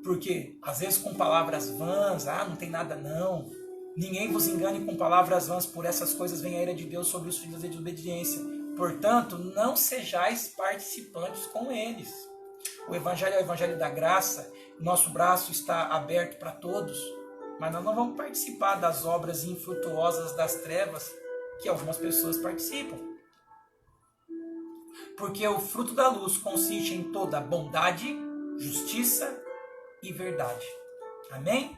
Porque, às vezes, com palavras vãs, não tem nada não. Ninguém vos engane com palavras vãs, por essas coisas vem a ira de Deus sobre os filhos da desobediência. Portanto, não sejais participantes com eles. O Evangelho é o Evangelho da graça, nosso braço está aberto para todos, mas nós não vamos participar das obras infrutuosas das trevas, que algumas pessoas participam. Porque o fruto da luz consiste em toda bondade, justiça e verdade. Amém?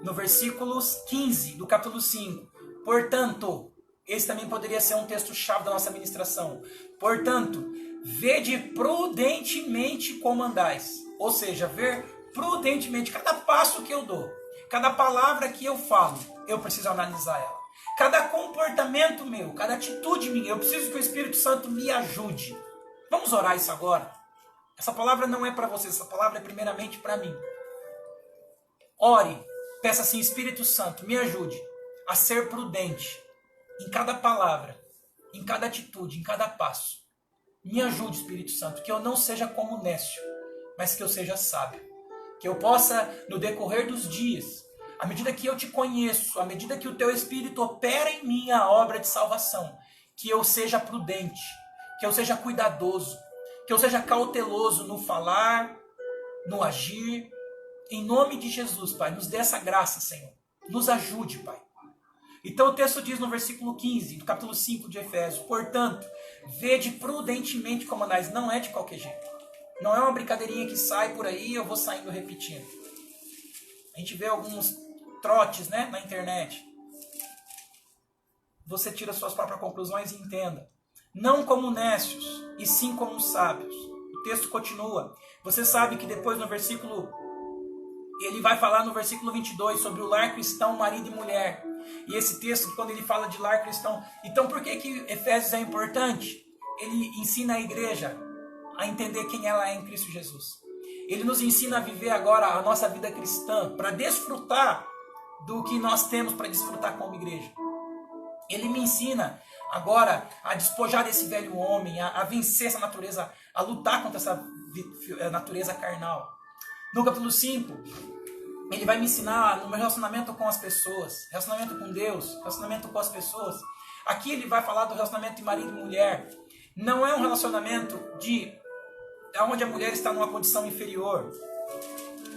No versículo 15 do capítulo 5. Portanto, esse também poderia ser um texto-chave da nossa ministração. Portanto, vede prudentemente como andais. Ou seja, ver prudentemente. Cada passo que eu dou, cada palavra que eu falo, eu preciso analisar ela. Cada comportamento meu, cada atitude minha, eu preciso que o Espírito Santo me ajude. Vamos orar isso agora? Essa palavra não é para você, essa palavra é primeiramente para mim. Ore, peça assim, Espírito Santo, me ajude a ser prudente em cada palavra, em cada atitude, em cada passo. Me ajude, Espírito Santo, que eu não seja como nécio, mas que eu seja sábio. Que eu possa, no decorrer dos dias, à medida que eu te conheço, à medida que o teu Espírito opera em mim a obra de salvação, que eu seja prudente, que eu seja cuidadoso, que eu seja cauteloso no falar, no agir. Em nome de Jesus, Pai, nos dê essa graça, Senhor. Nos ajude, Pai. Então o texto diz no versículo 15, do capítulo 5 de Efésios: portanto, vede prudentemente como andais. Não é de qualquer jeito. Não é uma brincadeirinha que sai por aí e eu vou saindo repetindo. A gente vê alguns trotes, né, na internet. Você tira suas próprias conclusões e entenda. Não como nécios, e sim como sábios. O texto continua. Você sabe que depois no versículo... Ele vai falar no versículo 22 sobre o lar cristão, marido e mulher. E esse texto, quando ele fala de lar cristão... Então por que Efésios é importante? Ele ensina a igreja a entender quem ela é em Cristo Jesus. Ele nos ensina a viver agora a nossa vida cristã, para desfrutar do que nós temos para desfrutar como igreja. Ele me ensina agora a despojar desse velho homem, a vencer essa natureza, a lutar contra essa natureza carnal. No capítulo 5, ele vai me ensinar no meu relacionamento com as pessoas, relacionamento com Deus, relacionamento com as pessoas. Aqui ele vai falar do relacionamento de marido e mulher. Não é um relacionamento onde a mulher está numa condição inferior.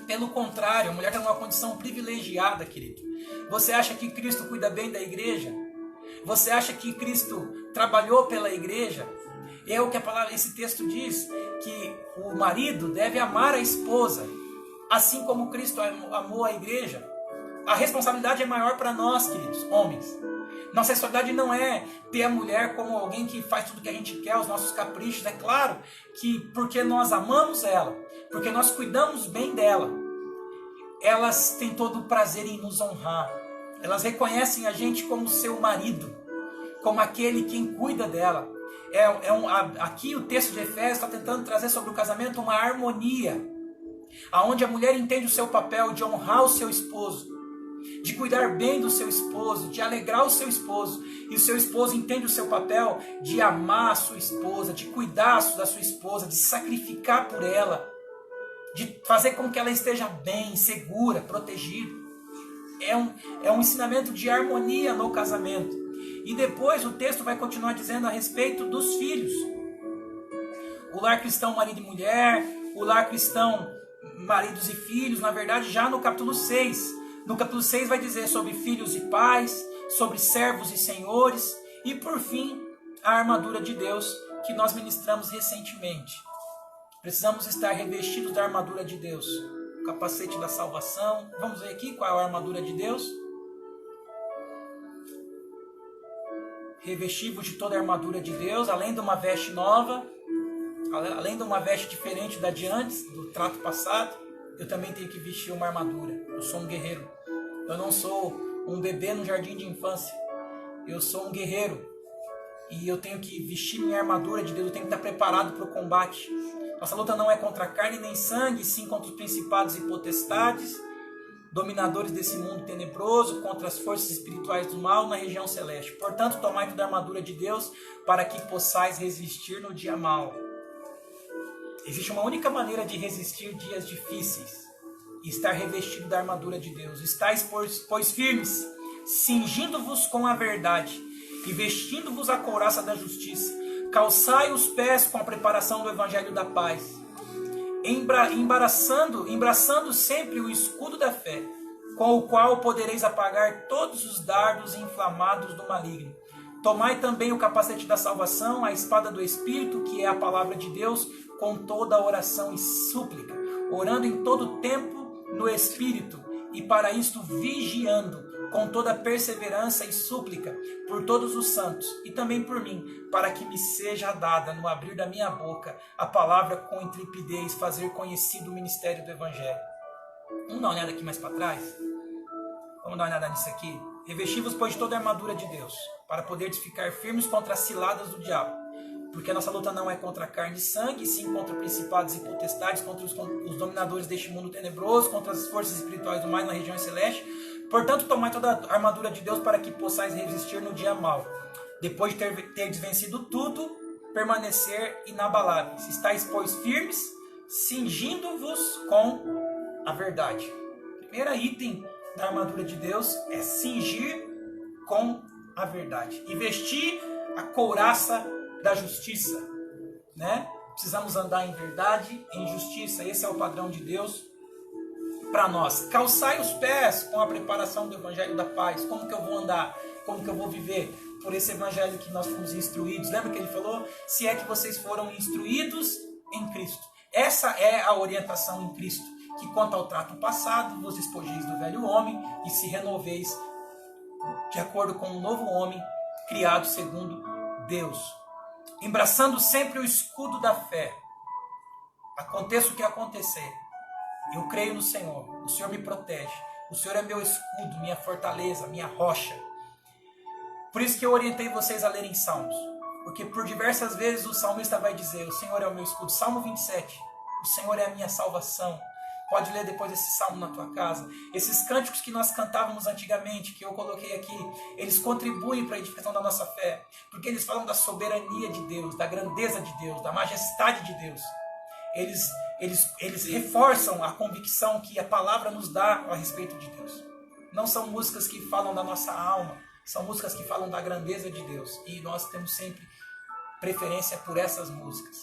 Pelo contrário, a mulher está numa condição privilegiada, querido. Você acha que Cristo cuida bem da igreja? Você acha que Cristo trabalhou pela igreja? É o que esse texto diz, que o marido deve amar a esposa, assim como Cristo amou a igreja. A responsabilidade é maior para nós, queridos, homens. Nossa responsabilidade não é ter a mulher como alguém que faz tudo o que a gente quer, os nossos caprichos. É claro que porque nós amamos ela, porque nós cuidamos bem dela, elas têm todo o prazer em nos honrar. Elas reconhecem a gente como seu marido, como aquele quem cuida dela. Aqui o texto de Efésios está tentando trazer sobre o casamento uma harmonia, onde a mulher entende o seu papel de honrar o seu esposo, de cuidar bem do seu esposo, de alegrar o seu esposo, e o seu esposo entende o seu papel de amar a sua esposa, de cuidar da sua esposa, de sacrificar por ela, de fazer com que ela esteja bem, segura, protegida. É um ensinamento de harmonia no casamento. E depois o texto vai continuar dizendo a respeito dos filhos. O lar cristão, marido e mulher, o lar cristão, maridos e filhos, na verdade já no capítulo 6. No capítulo 6 vai dizer sobre filhos e pais, sobre servos e senhores, e por fim, a armadura de Deus que nós ministramos recentemente. Precisamos estar revestidos da armadura de Deus, o capacete da salvação. Vamos ver aqui qual é a armadura de Deus. Revestivos de toda a armadura de Deus, além de uma veste nova, além de uma veste diferente da de antes, do trato passado, eu também tenho que vestir uma armadura. Eu sou um guerreiro. Eu não sou um bebê no jardim de infância. Eu sou um guerreiro. E eu tenho que vestir minha armadura de Deus. Eu tenho que estar preparado para o combate. Nossa luta não é contra carne nem sangue, sim contra os principados e potestades, dominadores desse mundo tenebroso, contra as forças espirituais do mal na região celeste. Portanto, tomai toda a armadura de Deus para que possais resistir no dia mau. Existe uma única maneira de resistir dias difíceis: estar revestido da armadura de Deus. Estais, pois, firmes, cingindo-vos com a verdade e vestindo-vos a couraça da justiça. Calçai os pés com a preparação do evangelho da paz, embraçando sempre o escudo da fé, com o qual podereis apagar todos os dardos inflamados do maligno. Tomai também o capacete da salvação, a espada do Espírito, que é a palavra de Deus, com toda oração e súplica, orando em todo tempo no Espírito, e para isto vigiando, com toda perseverança e súplica, por todos os santos, e também por mim, para que me seja dada, no abrir da minha boca, a palavra com intrepidez, fazer conhecido o ministério do Evangelho. Vamos dar uma olhada aqui mais para trás? Vamos dar uma olhada nisso aqui? Revesti-vos, pois, de toda a armadura de Deus, para poderes ficar firmes contra as ciladas do diabo. Porque a nossa luta não é contra carne e sangue, sim contra principados e potestades, contra os dominadores deste mundo tenebroso, contra as forças espirituais do mal na região celeste. Portanto, tomai toda a armadura de Deus para que possais resistir no dia mau. Depois de terdes vencido tudo, permanecer inabaláveis. Estais, pois, firmes, cingindo-vos com a verdade. Primeiro item da armadura de Deus é cingir com a verdade. E vestir a couraça da justiça, né? Precisamos andar em verdade, em justiça. Esse é o padrão de Deus para nós. Calçai os pés com a preparação do evangelho da paz. Como que eu vou andar? Como que eu vou viver? Por esse evangelho que nós fomos instruídos. Lembra que ele falou? Se é que vocês foram instruídos em Cristo. Essa é a orientação em Cristo. Que quanto ao trato passado, vos despojeis do velho homem e se renoveis de acordo com o novo homem, criado segundo Deus. Embraçando sempre o escudo da fé. Aconteça o que acontecer, eu creio no Senhor. O Senhor me protege. O Senhor é meu escudo, minha fortaleza, minha rocha. Por isso que eu orientei vocês a lerem Salmos. Porque por diversas vezes o salmista vai dizer: o Senhor é o meu escudo. Salmo 27. O Senhor é a minha salvação. Pode ler depois esse salmo na tua casa. Esses cânticos que nós cantávamos antigamente, que eu coloquei aqui, eles contribuem para a edificação da nossa fé. Porque eles falam da soberania de Deus, da grandeza de Deus, da majestade de Deus. Eles reforçam a convicção que a palavra nos dá a respeito de Deus. Não são músicas que falam da nossa alma, são músicas que falam da grandeza de Deus. E nós temos sempre preferência por essas músicas,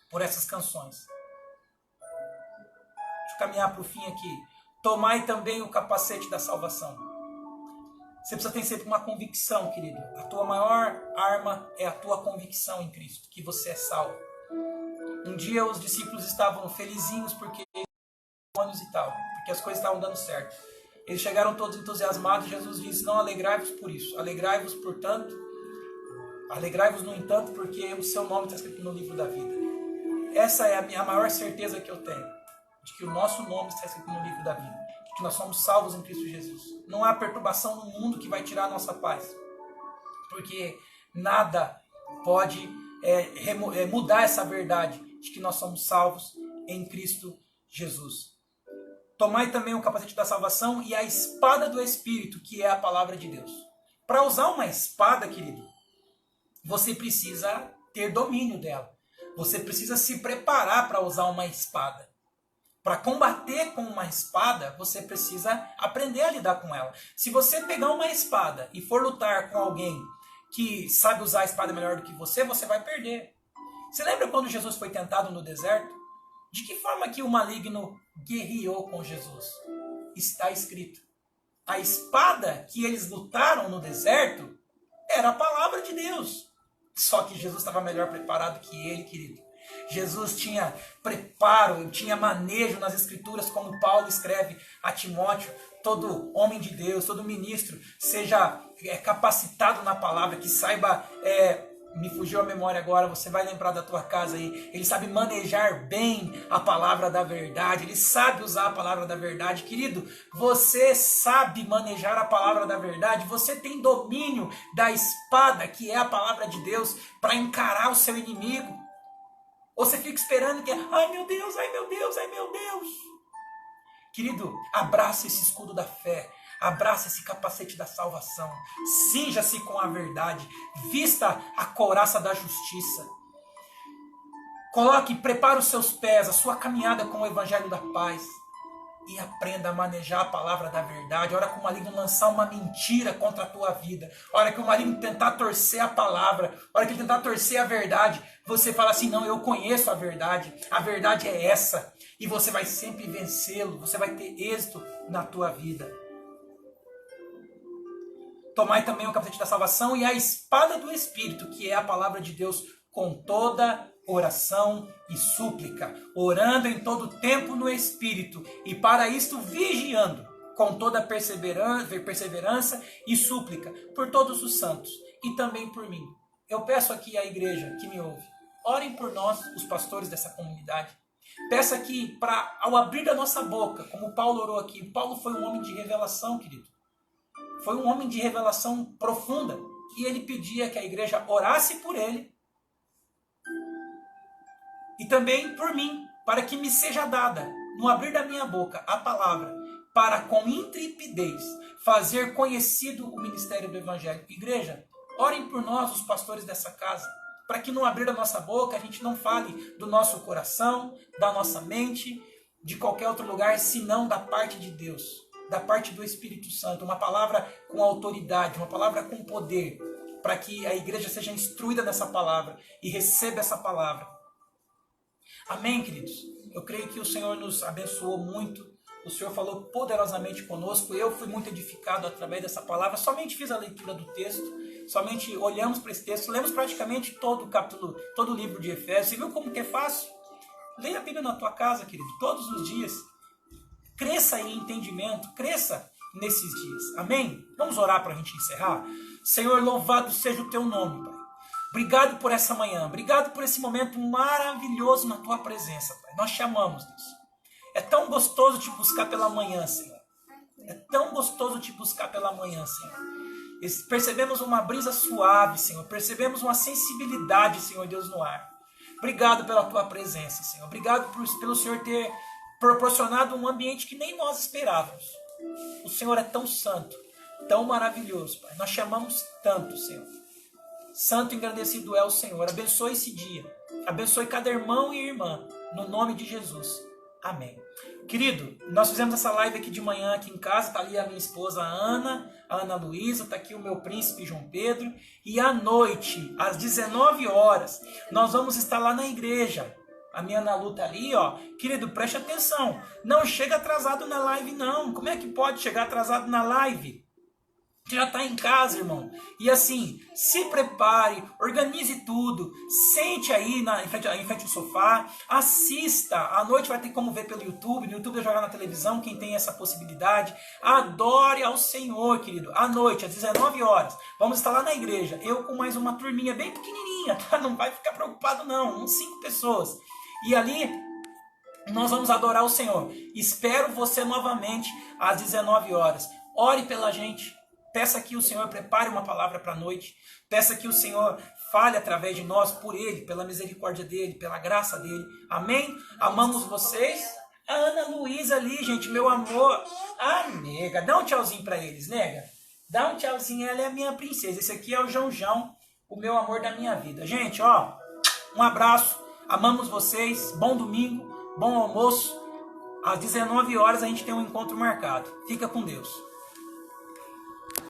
por essas canções. Deixa eu caminhar para o fim aqui. Tomai também o capacete da salvação. Você precisa ter sempre uma convicção, querido. A tua maior arma é a tua convicção em Cristo, que você é salvo. Um dia os discípulos estavam felizinhos porque e tal, porque as coisas estavam dando certo. Eles chegaram todos entusiasmados e Jesus disse: não alegrai-vos por isso. Alegrai-vos, portanto, alegrai-vos, no entanto, porque o seu nome está escrito no livro da vida. Essa é a minha maior certeza que eu tenho, de que o nosso nome está escrito no livro da vida, de que nós somos salvos em Cristo Jesus. Não há perturbação no mundo que vai tirar a nossa paz, porque nada pode mudar essa verdade de que nós somos salvos em Cristo Jesus. Tomai também o capacete da salvação e a espada do Espírito, que é a palavra de Deus. Para usar uma espada, querido, você precisa ter domínio dela. Você precisa se preparar para usar uma espada. Para combater com uma espada, você precisa aprender a lidar com ela. Se você pegar uma espada e for lutar com alguém que sabe usar a espada melhor do que você vai perder. Você lembra quando Jesus foi tentado no deserto? De que forma que o maligno guerreou com Jesus? Está escrito. A espada que eles lutaram no deserto era a palavra de Deus. Só que Jesus estava melhor preparado que ele, querido. Jesus tinha preparo, tinha manejo nas escrituras, como Paulo escreve a Timóteo. Todo homem de Deus, todo ministro, seja capacitado na palavra, que saiba... me fugiu a memória agora, você vai lembrar da tua casa aí. Ele sabe manejar bem a palavra da verdade. Ele sabe usar a palavra da verdade. Querido, você sabe manejar a palavra da verdade. Você tem domínio da espada, que é a palavra de Deus, para encarar o seu inimigo. Ou você fica esperando que... ai meu Deus, ai meu Deus, ai meu Deus. Querido, abraça esse escudo da fé. Abraça esse capacete da salvação. Cinja-se com a verdade. Vista a couraça da justiça. Prepare os seus pés, a sua caminhada com o evangelho da paz. E aprenda a manejar a palavra da verdade. A hora que o maligno lançar uma mentira contra a tua vida, a hora que o maligno tentar torcer a palavra, a hora que ele tentar torcer a verdade, você fala assim: não, eu conheço a verdade é essa. E você vai sempre vencê-lo, você vai ter êxito na tua vida. Tomai também o capacete da salvação e a espada do Espírito, que é a palavra de Deus, com toda oração e súplica, orando em todo tempo no Espírito, e para isto vigiando, com toda perseverança e súplica, por todos os santos, e também por mim. Eu peço aqui à igreja que me ouve, orem por nós, os pastores dessa comunidade. Peça que, ao abrir da nossa boca, como Paulo orou aqui, Paulo foi um homem de revelação, querido. Foi um homem de revelação profunda. E ele pedia que a igreja orasse por ele e também por mim, para que me seja dada, no abrir da minha boca, a palavra, para com intrepidez fazer conhecido o ministério do Evangelho. Igreja, orem por nós, os pastores dessa casa, para que no abrir da nossa boca a gente não fale do nosso coração, da nossa mente, de qualquer outro lugar, senão da parte de Deus, da parte do Espírito Santo, uma palavra com autoridade, uma palavra com poder, para que a igreja seja instruída nessa palavra e receba essa palavra. Amém, queridos? Eu creio que o Senhor nos abençoou muito, o Senhor falou poderosamente conosco, eu fui muito edificado através dessa palavra, somente fiz a leitura do texto, somente olhamos para esse texto, lemos praticamente todo o capítulo, todo o livro de Efésios. Você viu como que é fácil? Leia a Bíblia na tua casa, querido, todos os dias. Cresça em entendimento, cresça nesses dias. Amém? Vamos orar para a gente encerrar? Senhor, louvado seja o teu nome, Pai. Obrigado por essa manhã, obrigado por esse momento maravilhoso na tua presença, Pai. Nós te amamos, Deus. É tão gostoso te buscar pela manhã, Senhor. É tão gostoso te buscar pela manhã, Senhor. Percebemos uma brisa suave, Senhor. Percebemos uma sensibilidade, Senhor Deus, no ar. Obrigado pela tua presença, Senhor. Obrigado pelo Senhor ter proporcionado um ambiente que nem nós esperávamos. O Senhor é tão santo, tão maravilhoso, Pai. Nós te amamos tanto, Senhor. Santo e engrandecido é o Senhor. Abençoe esse dia. Abençoe cada irmão e irmã. No nome de Jesus. Amém. Querido, nós fizemos essa live aqui de manhã, aqui em casa. Está ali a minha esposa Ana, a Ana Luísa. Está aqui o meu príncipe João Pedro. E à noite, às 19 horas, nós vamos estar lá na igreja. A minha Ana Lu tá ali, ó. Querido, preste atenção. Não chega atrasado na live, não. Como é que pode chegar atrasado na live? Você já está em casa, irmão. E assim, se prepare, organize tudo, sente aí em frente ao sofá, assista. À noite vai ter como ver pelo YouTube, no YouTube vai jogar na televisão, quem tem essa possibilidade. Adore ao Senhor, querido. À noite, às 19 horas, vamos estar lá na igreja. Eu com mais uma turminha bem pequenininha, tá? Não vai ficar preocupado não, uns 5 pessoas. E ali nós vamos adorar o Senhor. Espero você novamente às 19 horas. Ore pela gente. Peça que o Senhor prepare uma palavra para a noite. Peça que o Senhor fale através de nós, por Ele, pela misericórdia dEle, pela graça dEle. Amém? Amamos vocês. A Ana Luísa ali, gente, meu amor. Ah, nega, dá um tchauzinho para eles, nega. Dá um tchauzinho, ela é a minha princesa. Esse aqui é o João, o meu amor da minha vida. Gente, ó, um abraço. Amamos vocês. Bom domingo, bom almoço. Às 19 horas a gente tem um encontro marcado. Fica com Deus.